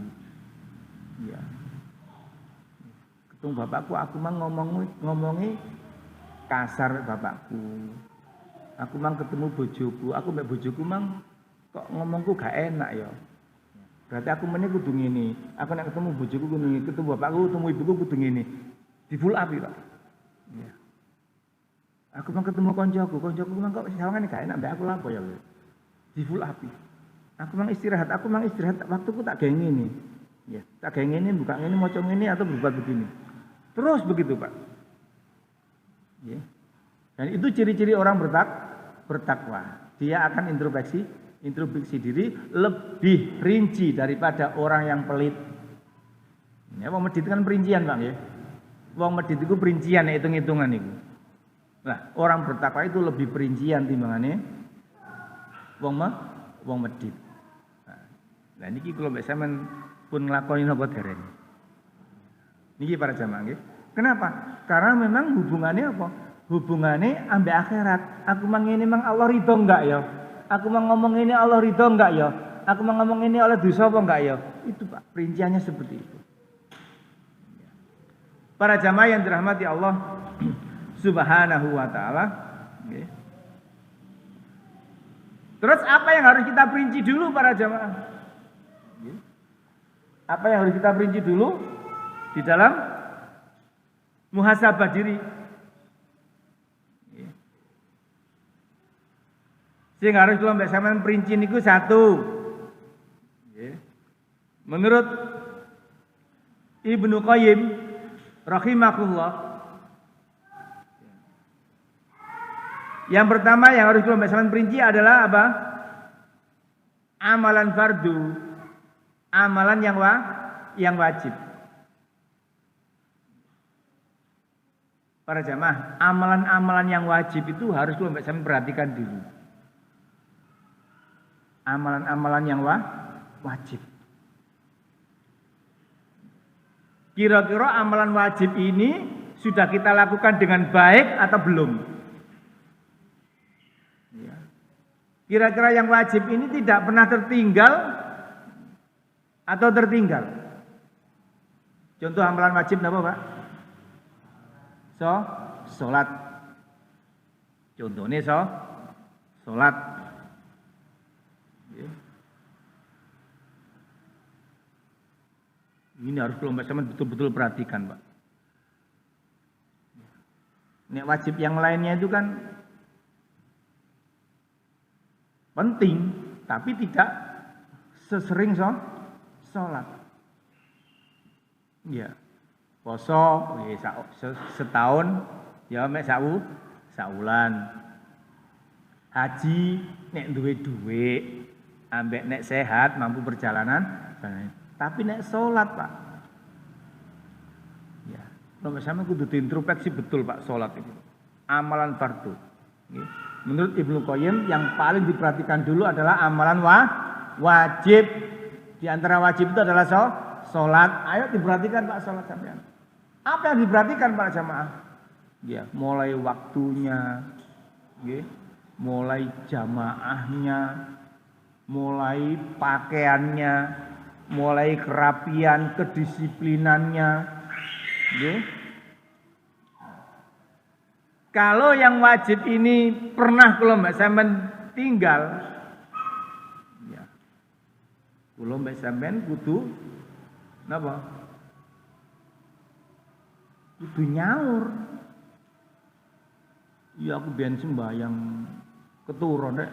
Ya. Ketemu bapakku, aku mang ngomongi kasar bapakku. Aku mang ketemu bojoku, aku mbek bojoku mang kok ngomongku gak enak ya. Berarti aku meneh kudu ngene. Aku nek ketemu bojoku kudu ngene, ketemu bapakku, ketemu ibuku kudu ngene. Di full up, Pak. Ya. Aku mang ketemu koncoku mang kok sawangane gak enak mbek aku lapo ya. Di full up. Aku mang istirahat, waktuku tak gawe ngene. Ya, tak gawe ngene, buka ngene, maca ngene atau berbuat begini. Terus begitu, Pak. Ya. Dan itu ciri-ciri orang bertakwa. Dia akan introspeksi diri lebih rinci daripada orang yang pelit. Ya, wong medhit kan perincian, Pak, ya. Wong medhit iku perincian hitung-hitungan iku. Nah, orang bertakwa itu lebih perincian timbangane wong medhit. Nah niki kula mbek sampean pun nglakoni napa dereng. Niki para jamaah nggih. Kenapa? Karena memang hubungannya apa? Hubungannya ambek akhirat. Aku mang ngene mang Allah ridho enggak ya? Aku mang ngomong ini Allah ridho enggak ya? Aku mang ngomong ini oleh dosa apa enggak ya? Itu Pak, perinciannya seperti itu. Para jamaah yang dirahmati Allah Subhanahu wa taala, nggih. Terus apa yang harus kita perinci dulu para jamaah? Apa yang harus kita perinci dulu di dalam muhasabah diri? Sehingga harus kalau mbak sampean perinci niku satu. Menurut Ibnu Qayyim rahimahullah, yang pertama yang harus kalau mbak sampean perinci adalah apa? Amalan fardu. Amalan yang wajib. Para jamaah, amalan-amalan yang wajib itu harus lu sampai perhatikan dulu. Amalan-amalan yang wajib. Kira-kira amalan wajib ini sudah kita lakukan dengan baik atau belum? Kira-kira yang wajib ini tidak pernah tertinggal atau tertinggal. Contoh amalan wajib apa, Pak? Salat. Contohnya salat. Ini harus kelompok sama betul-betul perhatikan, Pak. Nek wajib yang lainnya itu kan penting, tapi tidak sesering sholat. Ya, poso setahun Ya mek saulan. Haji nek duwe dhuwit, ambek nek sehat mampu perjalanan. Tapi nek salat, Pak. Ya, kalau sama kudu diintrospeksi betul Pak salat itu. Amalan fardu. Menurut Ibnu Qayyim yang paling diperhatikan dulu adalah amalan wajib. Di antara wajib itu adalah salat. Ayo diperhatikan Pak salat sampean. Apa yang diperhatikan Pak jamaah? Ya, mulai waktunya, mulai jamaahnya, mulai pakaiannya, mulai kerapian, kedisiplinannya. Kalau yang wajib ini pernah kalau mbak sampean tinggal, ya, kalau mbak sampean kudu, napa? Kudu nyaur. Ya aku biyen sembahyang keturun rek.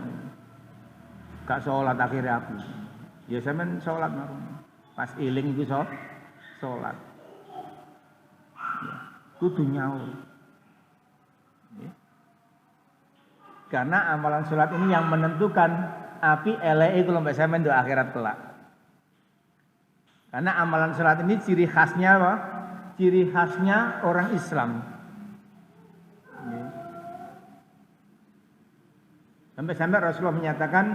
Gak sholat akhirnya aku. Ya sampean sholat marung. Pas iling iku sholat. Ya, kudu nyaur. Ya. Karena amalan sholat ini yang menentukan api eleke kula mbek sampean do akhirat kelak. Karena amalan sholat ini ciri khasnya apa? Ciri khasnya orang Islam. Ya. Sampai Rasulullah menyatakan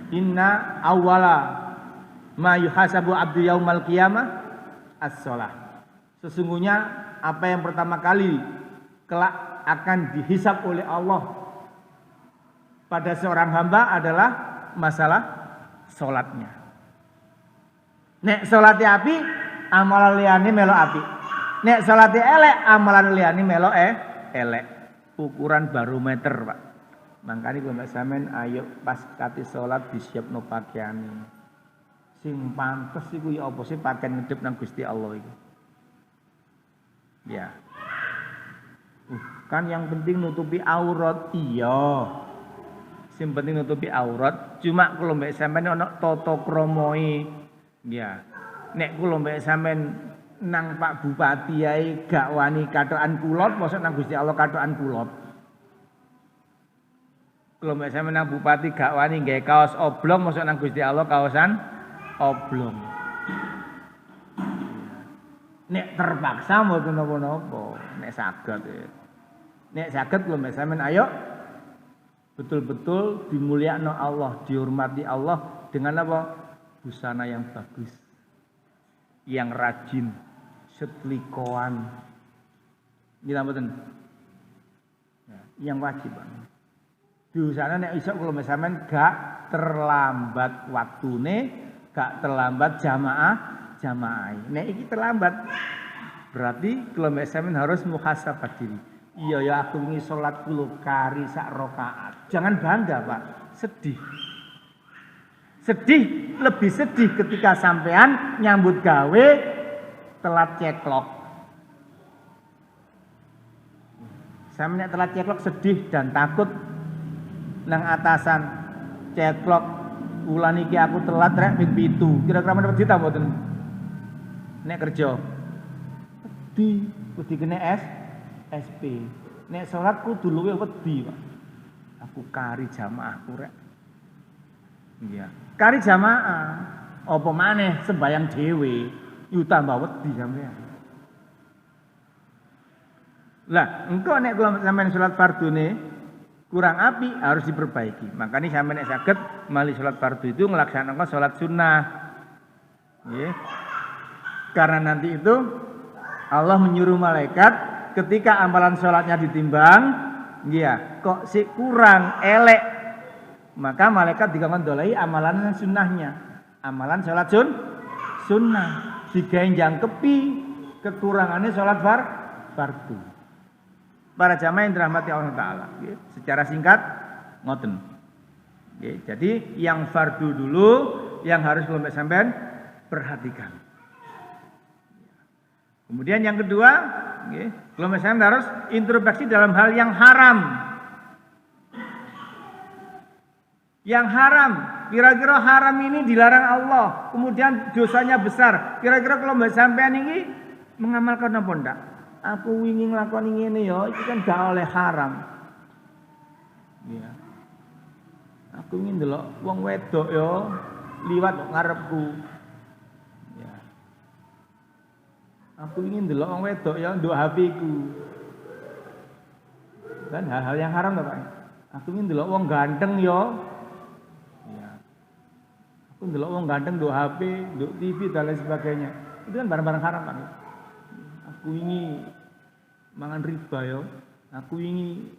inna awwala ma yuhasabu abdu yaumal qiyamah as-shalah. Sesungguhnya apa yang pertama kali kelak akan dihisab oleh Allah pada seorang hamba adalah masalah salatnya. Nek salate api, amalan liyane melok api. Nek salate elek, amalan liyane melok elek. Ukuran barometer, Pak. Makanya kalau mbak sampean ayo pas kate salat disiapno pakaian. Sing pantes iku ya apa sih pakaian ngedep nang Gusti Allah iku. Ya. Kan yang penting nutupi aurat iya. Sing penting nutupi aurat, cuma kalau mbak sampean ana tata kramae. Ya. Nek kula mbak sampean nang Pak Bupati ae gak wani kathokan kulot, mosok nang Gusti Allah kathokan kulot. Kalau mbak sampean nang bupati gak wani nggawe kaos oblong, masuk nang Gusti Allah kaosan oblong. Nek terpaksa mboten napa-napa, nek saged. Nek saged kalau mbak sampean ayo betul-betul dimulyakno Allah, dihormati Allah dengan apa? Busana yang bagus. Yang rajin, setlikoan. Gila mboten? Yang wajib, Pak. Diusahane nek iso kula sampean gak terlambat waktune, gak terlambat jamaah. Nek iki terlambat berarti kula sampean harus muhasabah diri. Iya ya aku wingi salat kula kari sak rakaat. Jangan bangga, Pak. Sedih. Lebih sedih ketika sampean nyambut gawe telat ceklok. Sampeyan telat ceklok sedih dan takut nang atasan ceklok wulan iki aku telat rek ping 7. Kira-kira men wedi ta mboten? Nek kerja. Wedi kene SP. Nek salat kudu luwe wedi, Pak. Aku kari jamaahku rek. Iya. Kari jamaah. Apa maneh sembayang dhewe, yu tambah wedi sampean. Lah, engko nek kula sampean salat fardune kurang api harus diperbaiki. Makanya sampai nek saged mali salat fardu itu ngelaksanakan salat sunnah. Nggih. Karena nanti itu Allah menyuruh malaikat ketika amalan salatnya ditimbang, nggih, kok si kurang elek, maka malaikat dikon dolai amalan sunnahnya. Amalan salat sunnah digawe jangkepi kekurangannya salat fardu. Para jamaah yang dirahmati Allah Ta'ala. Secara singkat, ngoten. Jadi yang fardu dulu, yang harus belum sampean perhatikan. Kemudian yang kedua, belum sampean harus introspeksi dalam hal yang haram. Yang haram, kira-kira haram ini dilarang Allah, kemudian dosanya besar. Kira-kira kalau mbak sampean ini mengamalkan apa enggak? aku wingi nglakoni ngene ya, iki kan gak oleh haram. Ya. Aku ingin ndelok wong wedok ya liwat kok ngarepku. Ya. Aku ingin ndelok wong wedok ya nduk HP-ku. Kan hal-hal yang haram to, Pak. Aku ingin ndelok wong ganteng ya. Ya. Aku ndelok wong ganteng nduk HP, nduk TV dan lain sebagainya. Itu kan barang-barang haram, Pak. Aku ingin mangan riba ya. Aku ingin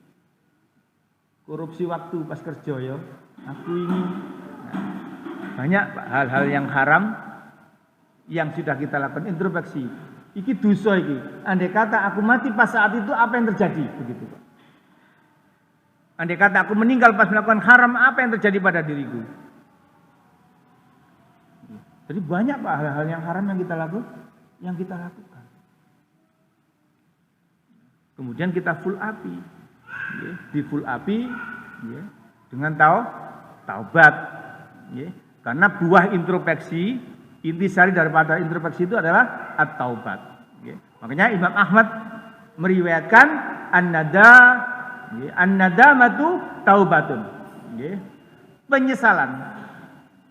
korupsi waktu pas kerja ya. Aku ingin banyak hal-hal yang haram yang sudah kita lakukan introspeksi. Iki dosa iki. Andai kata aku mati pas saat itu apa yang terjadi? Begitu, Pak. Andai kata aku meninggal pas melakukan haram, apa yang terjadi pada diriku? Jadi banyak Pak hal-hal yang haram yang kita lakukan. Kemudian kita full api, ya, di full api, ya, dengan taubat, ya. Karena buah introspeksi, intisari daripada introspeksi itu adalah at-taubat. Ya. Makanya Imam Ahmad meriwayatkan an-nadamatu taubatun, ya. Penyesalan,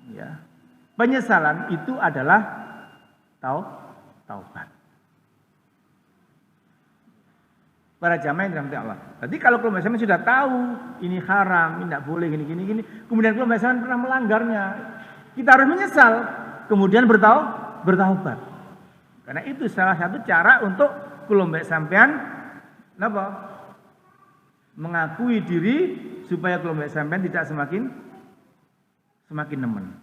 ya. Penyesalan itu adalah taubat. Para jamaah yang dirahmati Allah. Jadi kalau kelompok Islam sudah tahu ini haram, ini tidak boleh, gini, kemudian kelompok Islam pernah melanggarnya, kita harus menyesal, kemudian bertaubat. Karena itu salah satu cara untuk kelompok sampean apa? Mengakui diri supaya kelompok sampean tidak semakin nemen.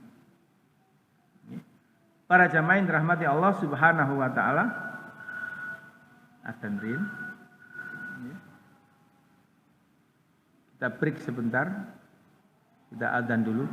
Para jamaah yang dirahmati Allah Subhanahu wa taala. Atenrin. Kita break sebentar. Kita adzan dulu.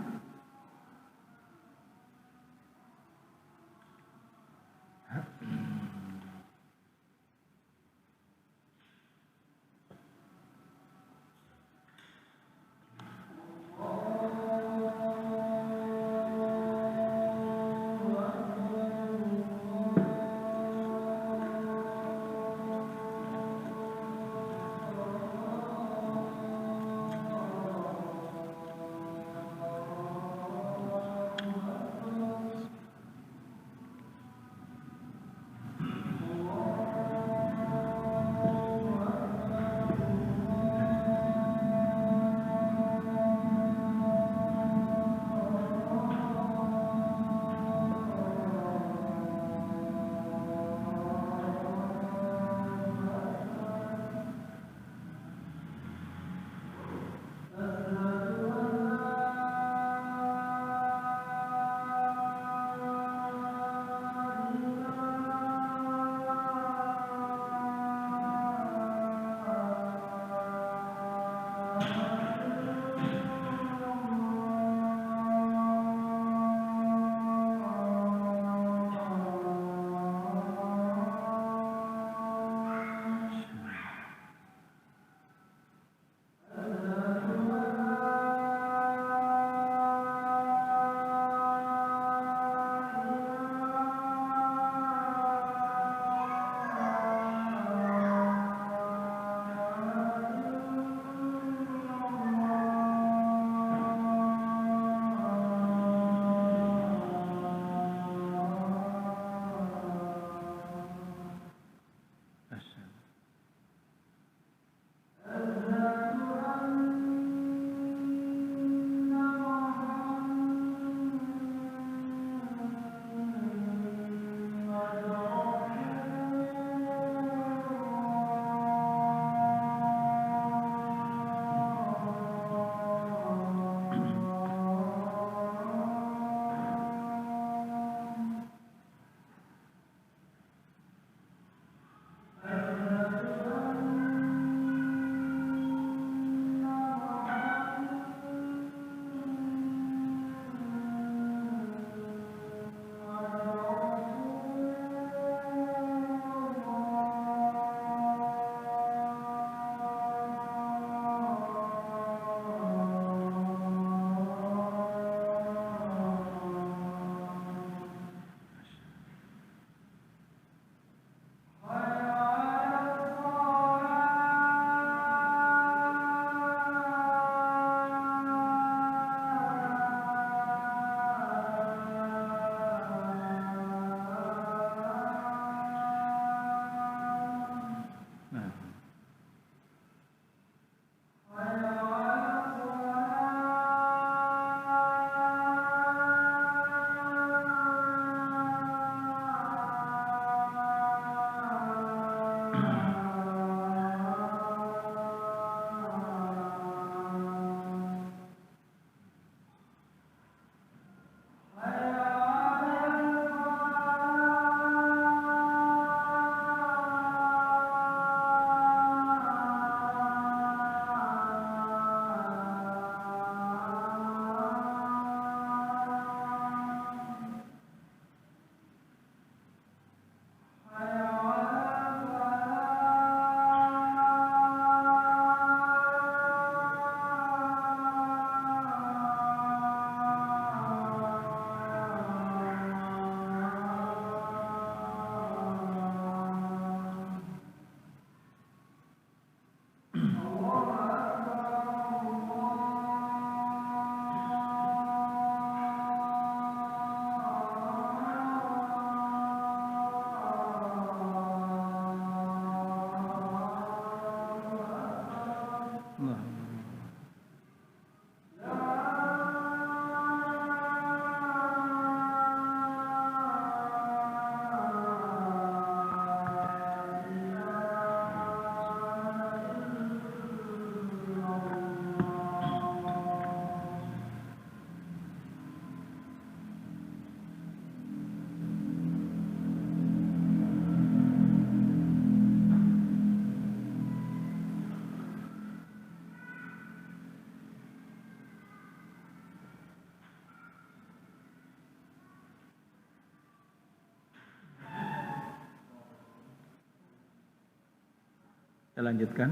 Kita lanjutkan.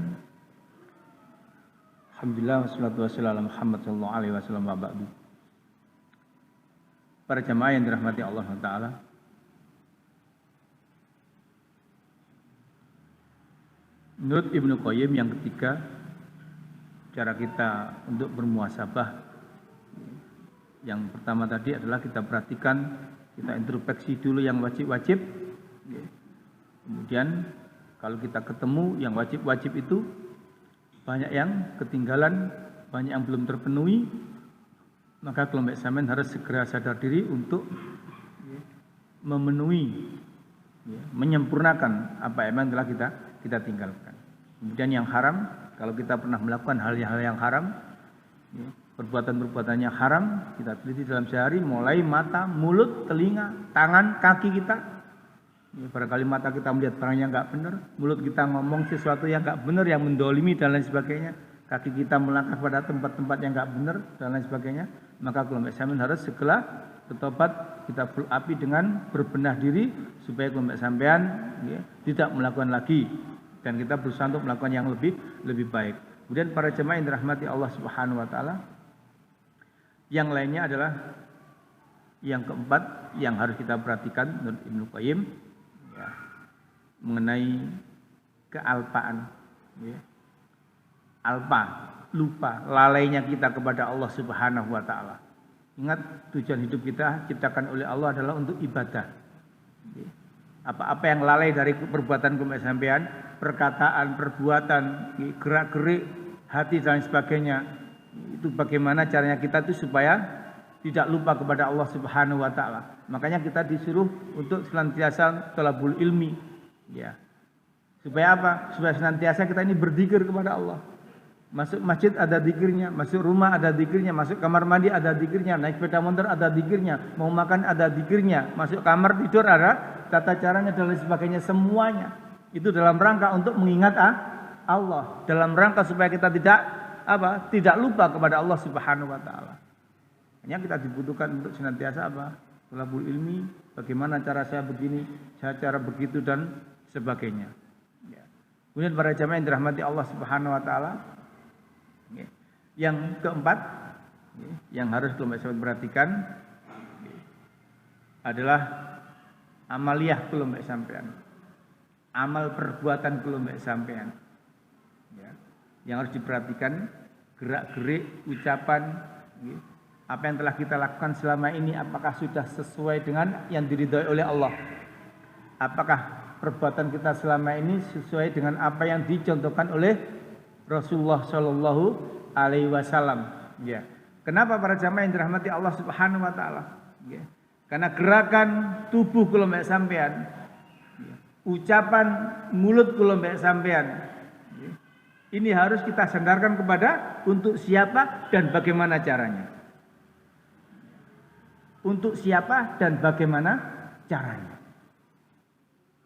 Alhamdulillah wassalatu wassalamu ala Muhammad sallallahu alaihi wasallam wa ba'du. Para jamaah yang dirahmati Allah Taala. Menurut Ibnu Qayyim yang ketiga, cara kita untuk bermuhasabah, yang pertama tadi adalah kita perhatikan, kita introspeksi dulu yang wajib-wajib. Kemudian kalau kita ketemu yang wajib-wajib itu banyak yang ketinggalan, banyak yang belum terpenuhi, maka kelompok eksamen harus segera sadar diri untuk memenuhi, menyempurnakan apa yang telah kita tinggalkan. Kemudian yang haram, kalau kita pernah melakukan hal-hal yang haram, perbuatan-perbuatan yang haram, kita teliti dalam sehari, mulai mata, mulut, telinga, tangan, kaki kita. Barangkali mata kita melihat barang yang nggak benar, mulut kita ngomong sesuatu yang nggak benar, yang mendolimi dan lain sebagainya, kaki kita melangkah pada tempat-tempat yang nggak benar dan lain sebagainya, maka kelompok eksamen harus segera bertobat, kita full api dengan berbenah diri supaya kelompok sampean tidak melakukan lagi dan kita berusaha untuk melakukan yang lebih baik. Kemudian para jemaah yang dirahmati Allah Subhanahu wa taala, yang lainnya adalah yang keempat yang harus kita perhatikan menurut Ibnu Qayyim, mengenai kealpaan, alpa, lupa, lalainya kita kepada Allah Subhanahu wa taala. Ingat, tujuan hidup kita ciptakan oleh Allah adalah untuk ibadah. Apa-apa yang lalai dari perbuatan kelompok sampean, perkataan, perbuatan, gerak-gerik hati dan sebagainya, itu bagaimana caranya kita itu supaya tidak lupa kepada Allah Subhanahu wa taala. Makanya kita disuruh untuk senantiasa thalabul ilmi, supaya apa? Supaya senantiasa kita ini berzikir kepada Allah. Masuk masjid ada zikirnya, masuk rumah ada zikirnya, masuk kamar mandi ada zikirnya, naik sepeda motor ada zikirnya, mau makan ada zikirnya, masuk kamar tidur ada tata caranya dan lain sebagainya, semuanya itu dalam rangka untuk mengingat Allah, dalam rangka supaya kita tidak lupa kepada Allah Subhanahu wa taala. Hanya kita dibutuhkan untuk senantiasa thalabul ilmi, bagaimana cara saya begini, cara begitu dan sebagainya. Kemudian para jamaah yang dirahmati Allah Subhanahu wa taala, yang keempat yang harus kelompok sahabat perhatikan adalah amaliyah kelompok sampean, amal perbuatan kelompok sampean, yang harus diperhatikan, gerak-gerik, ucapan, apa yang telah kita lakukan selama ini, apakah sudah sesuai dengan yang diridhoi oleh Allah, apakah perbuatan kita selama ini sesuai dengan apa yang dicontohkan oleh Rasulullah Shallallahu Alaihi Wasallam. Kenapa para jamaah yang dirahmati Allah Subhanahu Wa Taala? Karena gerakan tubuh kelompok sampean, ucapan mulut kelompok sampean, ini harus kita sandarkan kepada untuk siapa dan bagaimana caranya. Untuk siapa dan bagaimana caranya.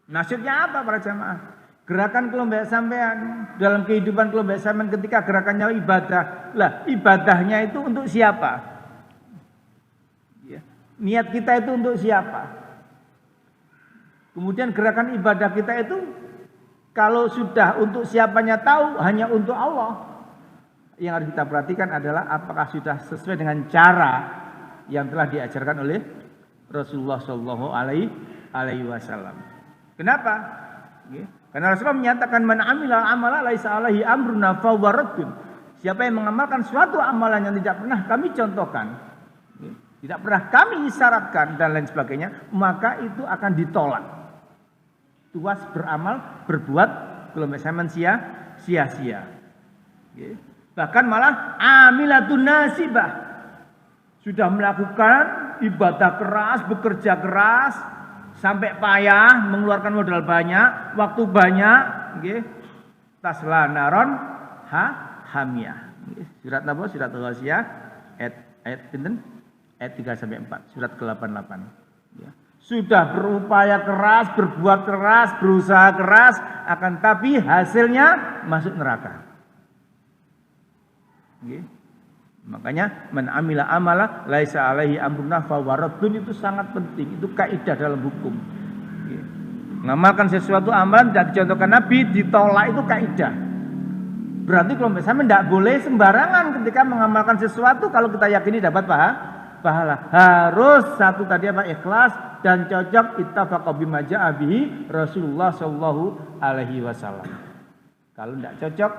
Maksudnya apa para jamaah? Gerakan kelompok sampean dalam kehidupan kelompok sampean ketika gerakannya ibadah. Lah, ibadahnya itu untuk siapa? Niat kita itu untuk siapa? Kemudian gerakan ibadah kita itu kalau sudah untuk siapanya tahu, hanya untuk Allah. Yang harus kita perhatikan adalah apakah sudah sesuai dengan cara yang telah diajarkan oleh Rasulullah Shallallahu Alaihi Wasallam. Kenapa? Karena Rasulullah menyatakan man amila amala laisa alaihi amruna fahuwa raddun. Siapa yang mengamalkan suatu amalan yang tidak pernah kami contohkan, tidak pernah kami isyaratkan dan lain sebagainya, maka itu akan ditolak. Tuas beramal, berbuat kelompok sampean sia-sia. Bahkan malah amilatun nasibah. Sudah melakukan ibadah keras, bekerja keras, sampai payah, mengeluarkan modal banyak, waktu banyak, tasla naron hamiyah. Surat apa? Surat Al-Ghasyiyah ayat 3 sampai 4, surat ke-88. Sudah berupaya keras, berbuat keras, berusaha keras, akan tapi hasilnya masuk neraka. Makanya man amila amala laisa alaihi amruna fahuwa raddun itu sangat penting, itu kaidah dalam hukum. Mengamalkan sesuatu amalan tidak dicontohkan Nabi, ditolak itu kaidah. Berarti kalau misalnya tidak boleh sembarangan ketika mengamalkan sesuatu kalau kita yakini dapat pahala. Harus satu tadi apa? Ikhlas dan cocok ittafaqa bima jaa bihi Rasulullah sallallahu alaihi wasallam. Kalau tidak cocok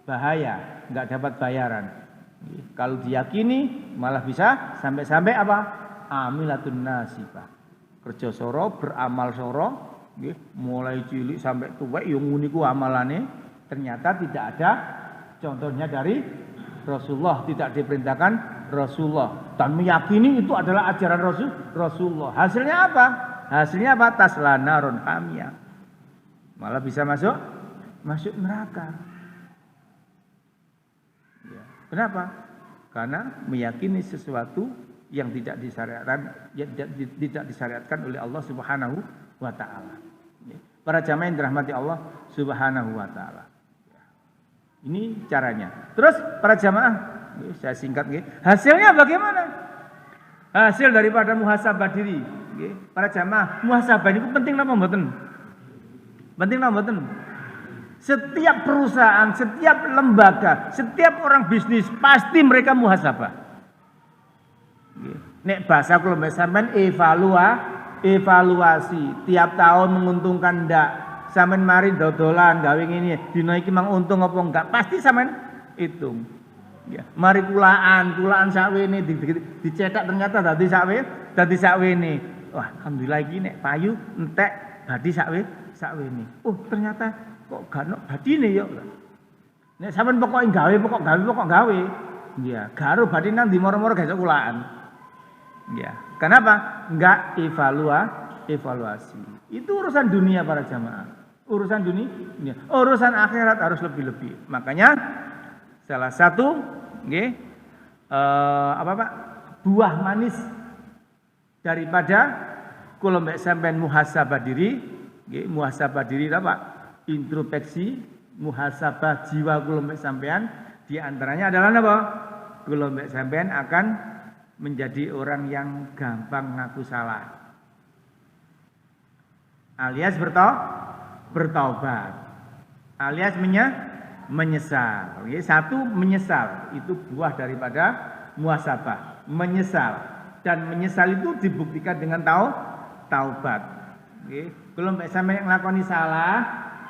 bahaya, enggak dapat bayaran. Kalau diyakini malah bisa sampai-sampai apa? Amilatun nasibah. Kerja soro, beramal soro, mulai cilik sampai tua yang uniku amalannya ternyata tidak ada contohnya dari Rasulullah, tidak diperintahkan Rasulullah dan meyakini itu adalah ajaran Rasulullah. Hasilnya apa? Hasilnya apa? Tasla narun hamiyah. Malah bisa masuk neraka. Ya. Kenapa? Karena meyakini sesuatu yang tidak disyariatkan oleh Allah Subhanahu wa taala. Para jamaah yang dirahmati Allah Subhanahu wa taala. Ini caranya. Terus para jamaah, saya singkat nggih. Hasilnya bagaimana? Hasil daripada muhasabah diri, nggih. Para jamaah, muhasabah itu penting napa mboten? Penting napa mboten? Setiap perusahaan, setiap lembaga, setiap orang bisnis pasti mereka muhasabah. Nek bahasa kula mbek sampean evaluasi tiap tahun menguntungkan ndak, sampean mari dodolan gawe ngene dina iki mang untung apa enggak pasti sampean hitung ya. Mari kulaan sakwene dicetak ternyata dadi sakwene. Wah alhamdulillah iki nek payu entek badi sakwene. Oh ternyata kok gak ono badine ya. Nek sampean pokok gawe. Ya, garo badi nang di moro-moro gak iso kulaan. Ya, kenapa? Enggak evaluasi. Itu urusan dunia para jamaah. Urusan dunia. Urusan akhirat harus lebih-lebih. Makanya salah satu nggih buah manis daripada kula mbek sampean muhasabah diri, nggih muhasabah diri apa? Introspeksi, muhasabah jiwa kula mbek sampean di antaranya adalah apa? Kula mbek sampean akan menjadi orang yang gampang ngaku salah, alias bertaubat, alias menyesal. Satu menyesal itu buah daripada muhasabah, menyesal dan menyesal itu dibuktikan dengan taubat. Kalau sampean nglakoni salah,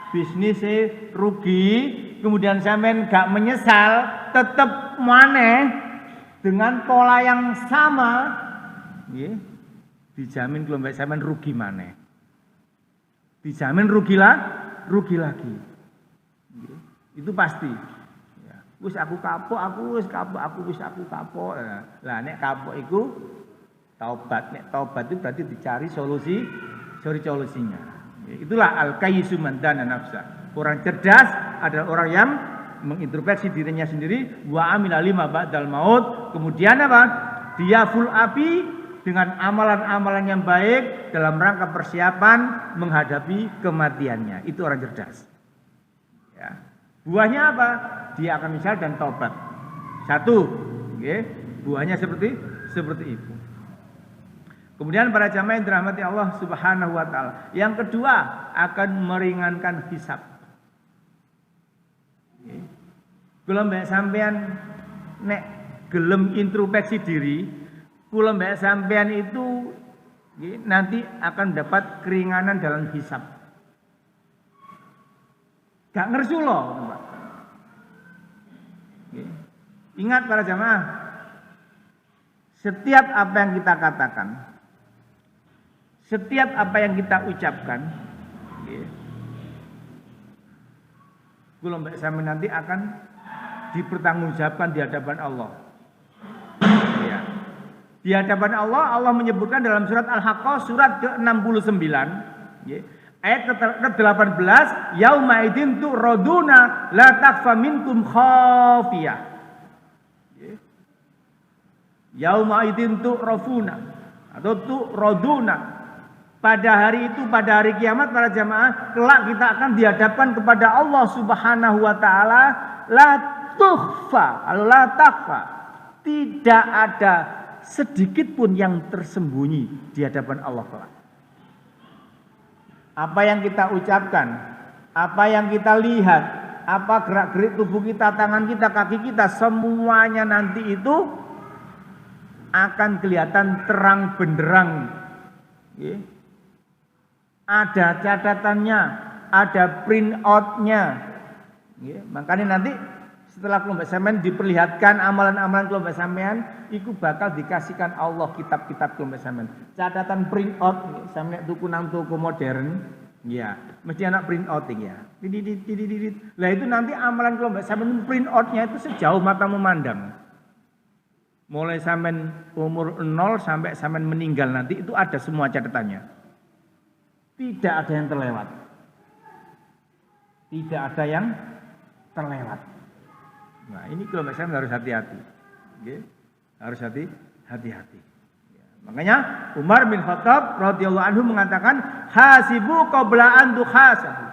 bisnisnya rugi, kemudian sampean gak menyesal, tetap maneh dengan pola yang sama, dijamin kalau mbak sampean rugi maneh, dijamin rugi lagi, itu pasti. Wis aku kapok. Lah nek kapok itu taubat, nek taubat itu berarti dicari solusinya. Itulah al-kayyisu man dana nafsa. Orang cerdas adalah orang yang mengintrospeksi dirinya sendiri, wa amila lima ba'dal maut, kemudian apa? Dia full api dengan amalan-amalan yang baik dalam rangka persiapan menghadapi kematiannya. Itu orang cerdas. Ya. Buahnya apa? Dia akan menyesal dan taubat. Satu, buahnya seperti itu. Kemudian para jamaah yang dirahmati Allah Subhanahu wa taala. Yang kedua, akan meringankan hisab. Kula mbek sampean nek gelem introspeksi diri, kula mbek sampean itu nanti akan dapat keringanan dalam hisab. Gak ngersu loh, Pak. Ingat para jamaah, setiap apa yang kita katakan, setiap apa yang kita ucapkan, kula mbek sampean nanti akan dipertanggungjawabkan di hadapan Allah. Ya. Di hadapan Allah, Allah menyebutkan dalam surat Al-Haqqah surat ke-69, ayat ke-18, yauma idzin tu'raduna la takfa minkum khafiyah. Yauma idzin tu'rafuna atau tu'raduna. Pada hari itu, pada hari kiamat para jamaah, kelak kita akan dihadapkan kepada Allah Subhanahu wa taala, la tukhfa, la takfa. Tidak ada sedikit pun yang tersembunyi di hadapan Allah kelak. apa yang kita ucapkan, apa yang kita lihat, apa gerak-gerik tubuh kita, tangan kita, kaki kita, semuanya nanti itu akan kelihatan terang benderang. Ada catatannya, ada print out-nya. Makanya nanti setelah kelompok sampean diperlihatkan amalan-amalan kelompok sampean, itu bakal dikasihkan Allah kitab-kitab kelompok sampean. Catatan print out, sampean tuku nang toko modern, ya, mesti anak print out ya. Lah itu nanti amalan kelompok sampean print out-nya itu sejauh mata memandang. Mulai sampean umur 0 sampai sampean meninggal nanti itu ada semua catatannya. Tidak ada yang terlewat. Tidak ada yang terlewat. Nah, ini kelompok sampean harus hati-hati. Harus hati-hati. Makanya Umar bin Khattab radhiyallahu anhu mengatakan, hasibu qabla an tuhasabu.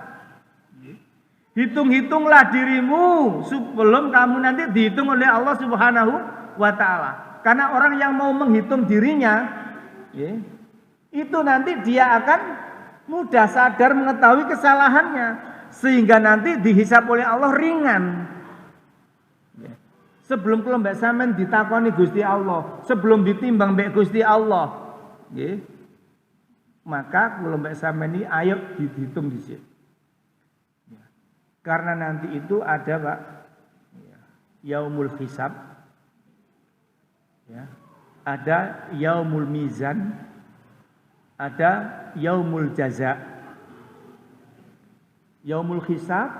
Hitung-hitunglah dirimu sebelum kamu nanti dihitung oleh Allah Subhanahu wa ta'ala. Karena orang yang mau menghitung dirinya, itu nanti dia akan mudah sadar mengetahui kesalahannya, sehingga nanti dihisab oleh Allah ringan. Sebelum kelompok sampean ditakoni Gusti Allah, sebelum ditimbang mbek Gusti Allah, maka kelompok sampean ini ayo dihitung dhisik. Karena nanti itu ada Pak, yaumul hisab, ada yaumul mizan, ada yaumul jaza. Yaumul hisab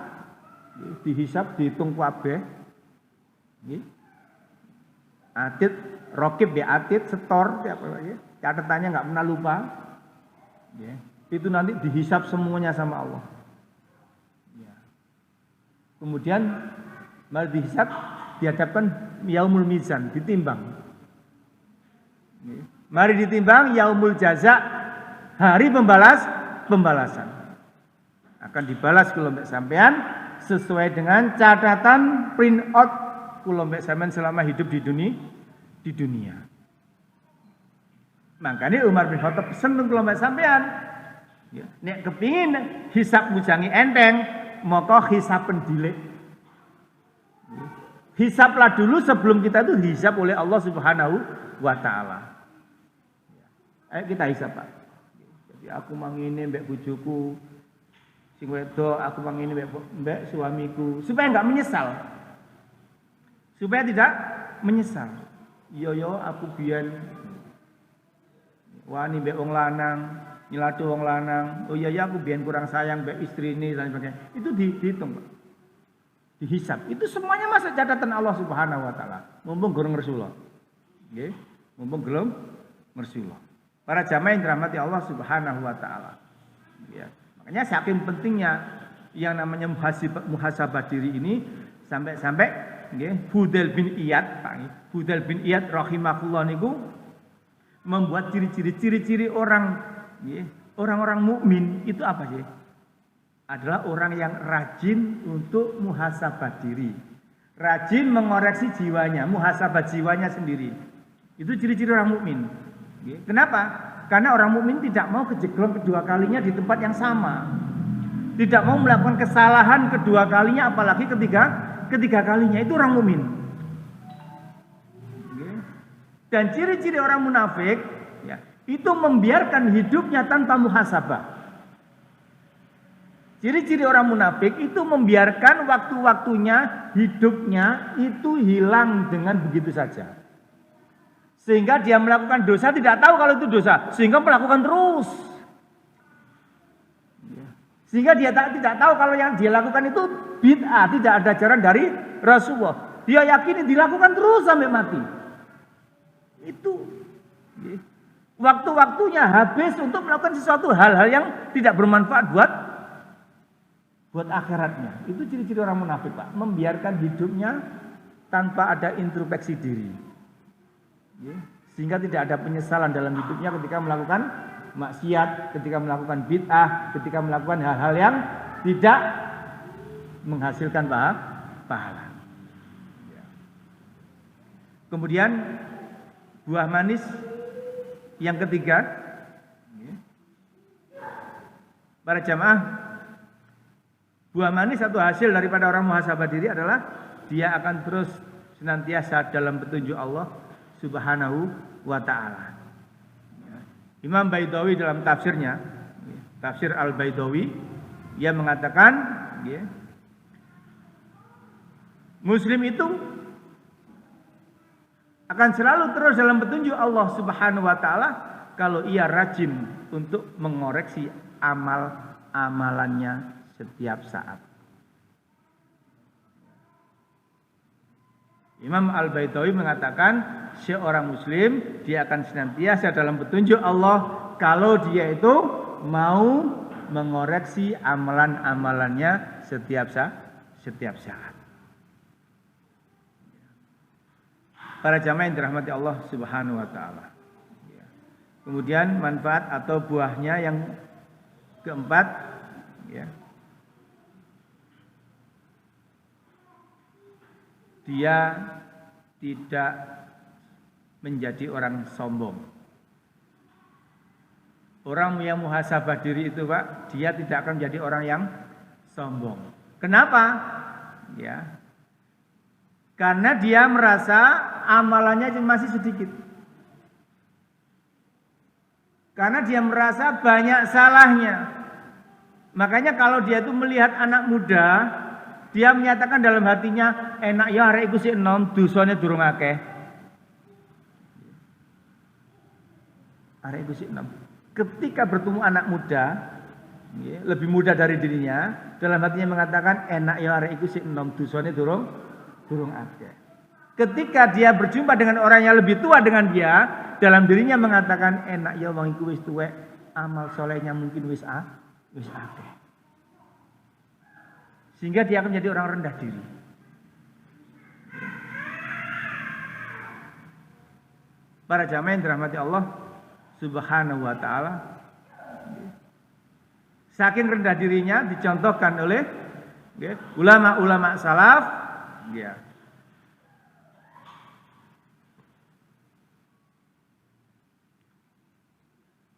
dihisab, dihitung kabeh. Atid, rokib ya atid, setor, catatannya nggak pernah lupa. Itu nanti dihisab semuanya sama Allah. Kemudian mari dihisab, dihadapkan yaumul mizan, ditimbang. Mari ditimbang yaumul jaza, hari pembalasan. Akan dibalas kelompok sampean sesuai dengan catatan print out kelompok sampean selama hidup di dunia. Makanya Umar bin Khattab pesen kelompok sampean, nek kepingin hisab mujangi enteng, maka hisab pendilik. Hisablah dulu sebelum kita itu dihisab oleh Allah Subhanahu wa ta'ala. Ayo kita hisab, Pak. Jadi aku mangine mbek bojoku, sing wedok aku mangine mbek suamiku, supaya enggak menyesal. Supaya tidak menyesal. Yo aku biyen wani mbek wong lanang, nyelatu wong lanang. Oh iya aku biyen kurang sayang mbek istrine dan sebagainya. Itu dihitung, Pak. Dihisab. Itu semuanya masuk catatan Allah Subhanahu wa taala. Mumpung gorong Rasulullah. Nggih. Mumpung belum Rasulullah. Para jamaah yang dirahmati Allah Subhanahu wa taala. Ya. Makanya saking pentingnya yang namanya muhasabah diri ini sampai nggih Fudail bin Iyad, Pak. Fudail bin Iyad rahimahullah niku membuat ciri-ciri orang nggih, orang-orang mukmin itu apa sih? Adalah orang yang rajin untuk muhasabah diri. Rajin mengoreksi jiwanya, muhasabah jiwanya sendiri. Itu ciri-ciri orang mukmin. Kenapa? Karena orang mukmin tidak mau kejeglong kedua kalinya di tempat yang sama. Tidak mau melakukan kesalahan kedua kalinya, apalagi ketiga kalinya. Itu orang mukmin. Dan ciri-ciri orang munafik, itu membiarkan hidupnya tanpa muhasabah. Ciri-ciri orang munafik itu membiarkan waktu-waktunya, hidupnya itu hilang dengan begitu saja. Sehingga dia melakukan dosa tidak tahu kalau itu dosa, sehingga melakukan terus. Sehingga dia tidak tahu kalau yang dia lakukan itu bid'ah, tidak ada ajaran dari Rasulullah. Dia yakini dilakukan terus sampai mati. Itu waktu-waktunya habis untuk melakukan sesuatu hal-hal yang tidak bermanfaat buat akhiratnya. Itu ciri-ciri orang munafik, Pak. Membiarkan hidupnya tanpa ada introspeksi diri. Sehingga tidak ada penyesalan dalam hidupnya ketika melakukan maksiat, ketika melakukan bid'ah, ketika melakukan hal-hal yang tidak menghasilkan pahala. Kemudian buah manis yang ketiga, Para jamaah, buah manis atau hasil daripada orang muhasabah diri adalah dia akan terus senantiasa dalam petunjuk Allah Subhanahu wa ta'ala. Imam Baidawi dalam tafsirnya, tafsir Al-Baidawi, ia mengatakan Muslim itu akan selalu terus dalam petunjuk Allah Subhanahu wa ta'ala kalau ia rajin untuk mengoreksi amal-amalannya setiap saat. Imam Al-Baidawi mengatakan seorang muslim dia akan senantiasa dalam petunjuk Allah kalau dia itu mau mengoreksi amalan-amalannya setiap saat. Para jamaah yang dirahmati Allah Subhanahu wa taala. Kemudian manfaat atau buahnya yang keempat, dia tidak menjadi orang sombong. Orang yang muhasabah diri itu, Pak, dia tidak akan menjadi orang yang sombong. Kenapa? Karena dia merasa amalannya masih sedikit. Karena dia merasa banyak salahnya. Makanya kalau dia itu melihat anak muda, dia menyatakan dalam hatinya, enak ya arek iku sik enom, dosane durung akeh. Arek iku sik enom. Ketika bertemu anak muda, lebih muda dari dirinya, dalam hatinya mengatakan enak ya arek iku sik enom, dosane durung akeh. Ketika dia berjumpa dengan orang yang lebih tua dengan dia, dalam dirinya mengatakan enak ya wong iku wis tuwek, amal solehnya mungkin wis akeh. Sehingga dia akan menjadi orang rendah diri. Para jamaah yang dirahmati Allah Subhanahu wa ta'ala, saking rendah dirinya dicontohkan oleh ulama-ulama salaf.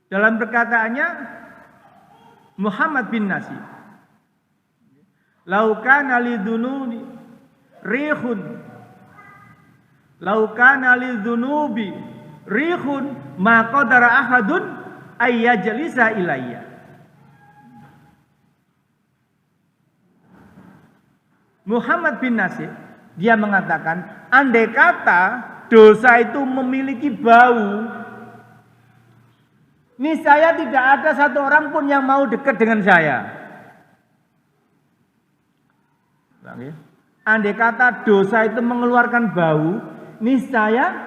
Dalam perkataannya Muhammad bin Nasir, laukana lidzunubi rihun, laukana lidzunubi rihun ma qadara ahadun ayyajlisa ilayya. Muhammad bin Nasir dia mengatakan, andai kata dosa itu memiliki bau, niscaya tidak ada satu orang pun yang mau dekat dengan saya. Andai kata dosa itu mengeluarkan bau, niscaya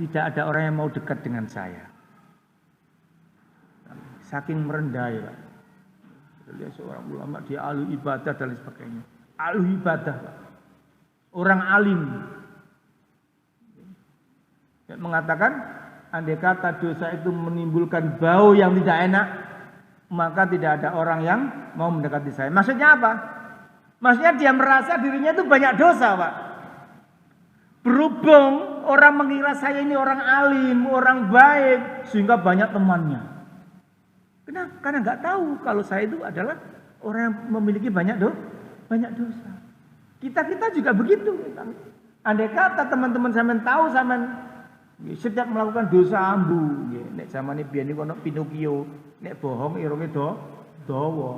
tidak ada orang yang mau dekat dengan saya. Saking merendah ya, Pak. Lihat seorang ulama dia ahli ibadah dan lain sebagainya. Ahli ibadah, Pak. Orang alim. Dia mengatakan, andai kata dosa itu menimbulkan bau yang tidak enak, maka tidak ada orang yang mau mendekati saya. Maksudnya apa? Maksudnya dia merasa dirinya itu banyak dosa, Pak. Berhubung orang mengira saya ini orang alim, orang baik, sehingga banyak temannya. Kenapa? Karena nggak tahu kalau saya itu adalah orang yang memiliki banyak dosa. Kita juga begitu. Andai kata teman-teman sampean tahu sampean setiap melakukan dosa ambu, nek zamane biyen niku ana Pinocchio, nek bohong irunge dawa.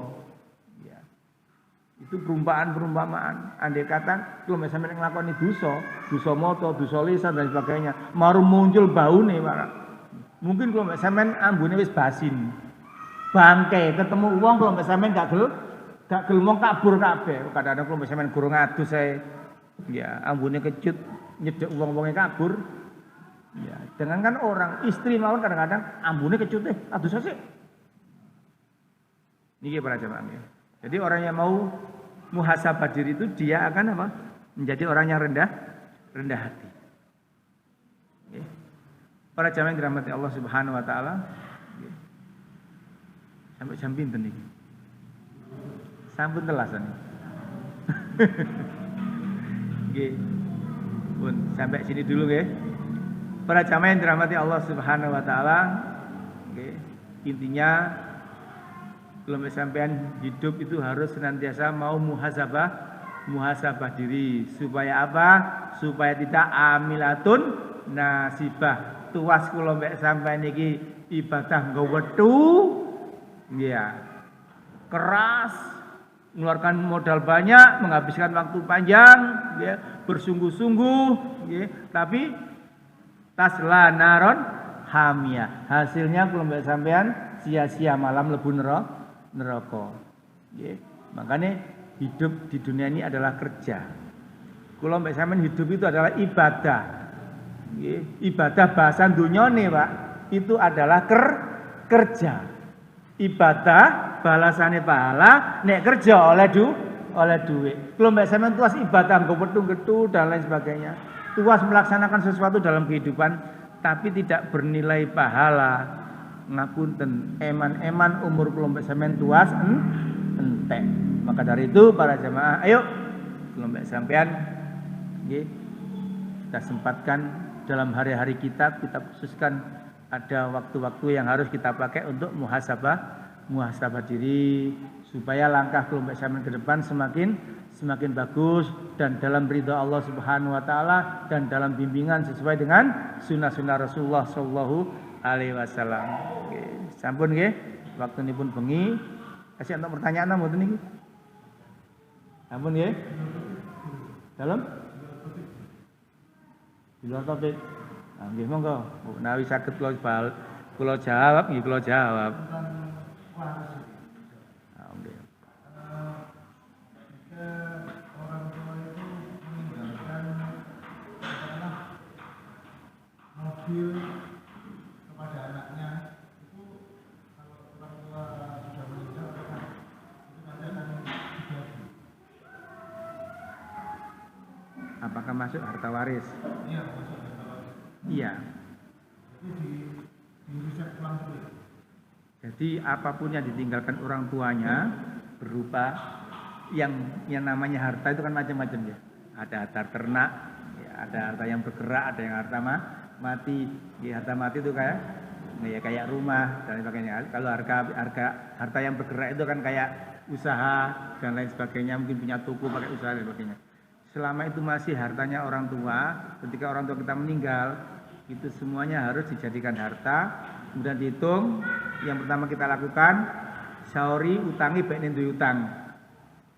Itu perumpamaan. Andai kata kalau sampean nglakoni dosa mata, dosa lisan dan sebagainya, maru muncul baune, Pak. Mungkin kalau sampean ambune wis basin. Bangke ketemu wong kalau sampean gak gelem kabur kabeh. Kadang-kadang kalau sampean guru ngadus saya, ambune kecut nyedek wong-wonge kabur. Dengan kan orang istri mawon kadang-kadang ambune kecut adus sik. Niki para jamaah. Jadi orang yang mau muhasabah diri itu dia akan apa? Menjadi orang yang rendah hati. Para jamaah yang dirahmati Allah Subhanahu wa taala. Sampai jam pinten niki? Sampun telasan. Nggih. Pun sampai sini dulu nggih. Para jamaah yang dirahmati Allah Subhanahu wa taala, intinya Kalau sampean hidup itu harus senantiasa mau muhasabah diri. Supaya apa? Supaya tidak amilatun nasibah. Tuas kula mbek sampean iki ibadah nggo wetu, ya. Keras, mengeluarkan modal banyak, menghabiskan waktu panjang, ya, bersungguh-sungguh, ya. Tapi tasla naron hamiyah. Hasilnya kula mbek sampean sia-sia malam lebu neraka. Ya. Makanya hidup di dunia ini adalah kerja. Kula mbek sampean hidup itu adalah ibadah. Ya. Ibadah bahasa dunyane, Pak, itu adalah kerja. Ibadah balasane pahala, nek kerja oleh duit. Kula mbek sampean tuas ibadah nggo wetu-wetu dan lain sebagainya. Tuas melaksanakan sesuatu dalam kehidupan tapi tidak bernilai pahala. Ngapunten, eman-eman umur kula mbek sampean tuas entek. Maka dari itu para jamaah, ayo kula mbek sampean nggih kita sempatkan dalam hari-hari kita khususkan ada waktu-waktu yang harus kita pakai untuk muhasabah diri supaya langkah kula mbek sampean ke depan semakin bagus dan dalam ridha Allah Subhanahu wa taala dan dalam bimbingan sesuai dengan sunnah-sunnah Rasulullah sallallahu alaihi wasallam. Nggih, sampun nggih, waktunipun bengi. Kasih untuk pertanyaan mboten niki? Sampun nggih? Dalam? Di luar topik. Nah, nggih monggo. Menawi saged kula jawab, nggih kula jawab. Mobil kepada anaknya itu kalau orang tua sudah meninggal itu nanti akan dibagi. Apakah masuk harta waris? Iya, masuk harta waris. Iya. Itu di riset ulang dulu. Jadi apapun yang ditinggalkan orang tuanya berupa yang namanya harta itu kan macam-macam ya. Ada harta ternak, ya, ada harta yang bergerak, ada yang harta mati. Ya, harta mati itu kayak rumah dan sebagainya. Kalau harta yang bergerak itu kan kayak usaha dan lain sebagainya, mungkin punya toko pakai usaha dan sebagainya. Selama itu masih hartanya orang tua, ketika orang tua kita meninggal, itu semuanya harus dijadikan harta. Kemudian dihitung, yang pertama kita lakukan syauri utangi baik duwe utang.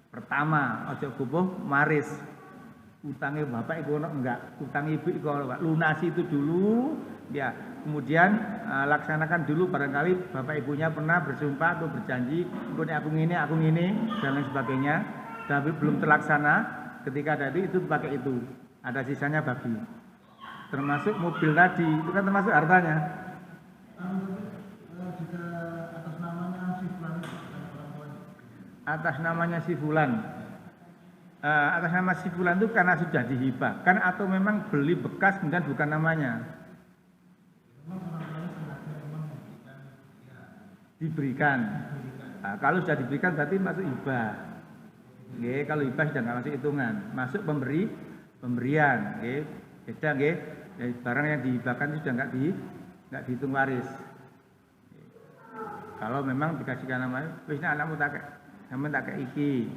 Pertama, ojo gopoh maris. Utangnya bapak iku ono enggak, utang ibu iku ono, lunasi itu dulu, ya. Kemudian laksanakan dulu, barangkali bapak ibunya pernah bersumpah atau berjanji, aku ngene dan lain sebagainya, tapi belum terlaksana. Ketika ada itu pakai itu, ada sisanya bagi. Termasuk mobil tadi, itu kan termasuk hartanya. Jika atas namanya si Fulan, atas namanya si Fulan. Atas nama si Fulan itu karena sudah dihibahkan atau memang beli bekas kemudian bukan namanya? Diberikan. Nah, kalau sudah diberikan berarti masuk hibah. Nggih, kalau hibah sudah nggak masuk hitungan, masuk pemberian. Nggih, beda nggih. Barang yang dihibahkan itu sudah nggak dihitung waris. Kalau memang dikasihkan nama, wis anakmu tak kayak iki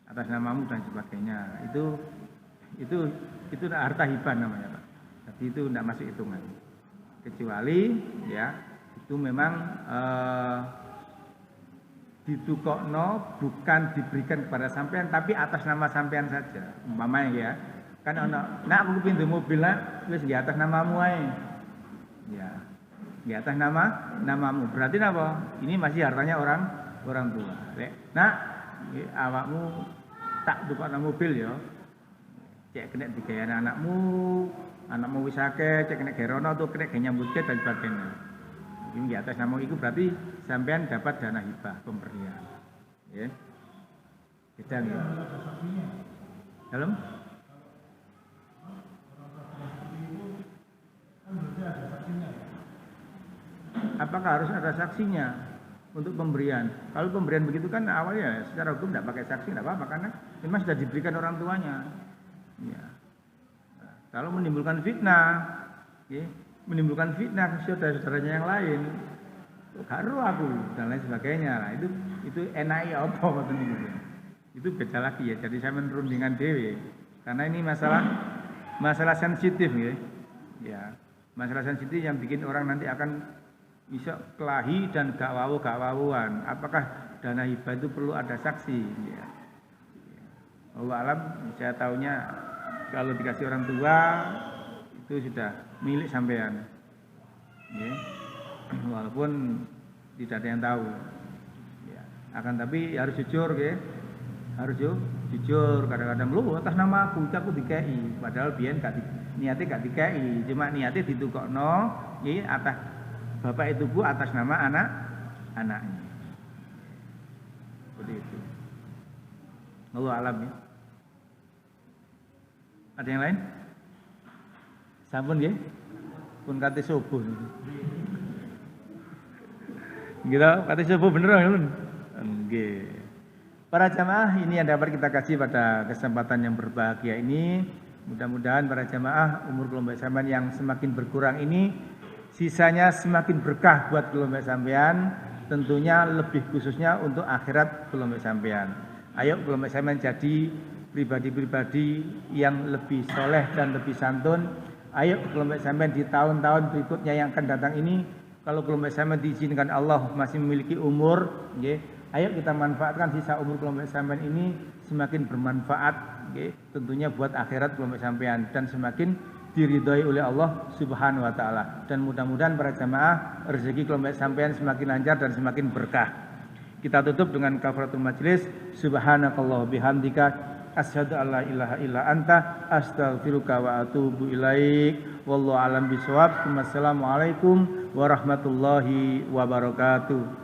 atas namamu dan sebagainya, itu harta hibah namanya, Pak. Jadi itu tidak masuk hitungan, kecuali ya itu memang ditukokno bukan diberikan kepada sampean tapi atas nama sampean saja, umpamanya ya kan nak aku pintu mobil lah, wis di atas namamu ae, ya di atas namamu, berarti apa? Ini masih hartanya orang tua. Nak awakmu tak tukokno mobil ya. Cek kena digawe anakmu wis akeh, cek kena gerono tuh kena nyambutke dan sebagainya. Ini di atas nama itu berarti sampean dapat dana hibah pemberian. Ya. Beda ya. Dalam apakah harus ada saksinya untuk pemberian? Kalau pemberian begitu kan awalnya secara hukum tidak pakai saksi, tidak apa-apa karena memang sudah diberikan orang tuanya. Ya. Nah, kalau menimbulkan fitnah, ya, menimbulkan fitnah saudara-saudaranya yang lain, karo aku dan lain sebagainya. Nah, itu enake apa ngoten niku. Itu beda lagi ya. Jadi saya menrundingan dewe. Karena ini masalah sensitif ya. Ya, masalah sensitif yang bikin orang nanti akan bisa kelahi dan gak wawuan. Apakah dana hibah itu perlu ada saksi? Ya. Allah alam, saya tahunya kalau dikasih orang tua itu sudah milik sampean. Ya. Walaupun tidak ada yang tahu. Ya. Akan tapi harus jujur ya. Harus jujur. Kadang-kadang lu atas nama aku dikei. Padahal biyen niatnya gak dikei. Cuma niatnya ditukokno ya atas bapak itu bu atas nama anaknya. Seperti itu. Allah alam ya. Ada yang lain? Sampun ya? Pun kate subuh. Gitu, kata subuh bener kan? Nggih. Para jamaah ini yang dapat kita kasih pada kesempatan yang berbahagia ini. Mudah-mudahan para jamaah umur kelompok sampean yang semakin berkurang ini sisanya semakin berkah buat kelompok sampean, tentunya lebih khususnya untuk akhirat kelompok sampean. Ayo kelompok sampean jadi pribadi-pribadi yang lebih soleh dan lebih santun. Ayo kelompok sampean di tahun-tahun berikutnya yang akan datang ini, kalau kelompok sampean diizinkan Allah masih memiliki umur, okay, ayo kita manfaatkan sisa umur kelompok sampean ini semakin bermanfaat, okay, tentunya buat akhirat kelompok sampean dan semakin diridhoi oleh Allah Subhanahu wa taala. Dan mudah-mudahan para jamaah rezeki kelompok sampean semakin lancar dan semakin berkah. Kita tutup dengan kafaratul majlis. Subhanakallah bihamdika asyhadu an la ilaha illa anta astaghfiruka wa atubu ilaik. Wallahu alam bisawab. Wassalamualaikum warahmatullahi wabarakatuh.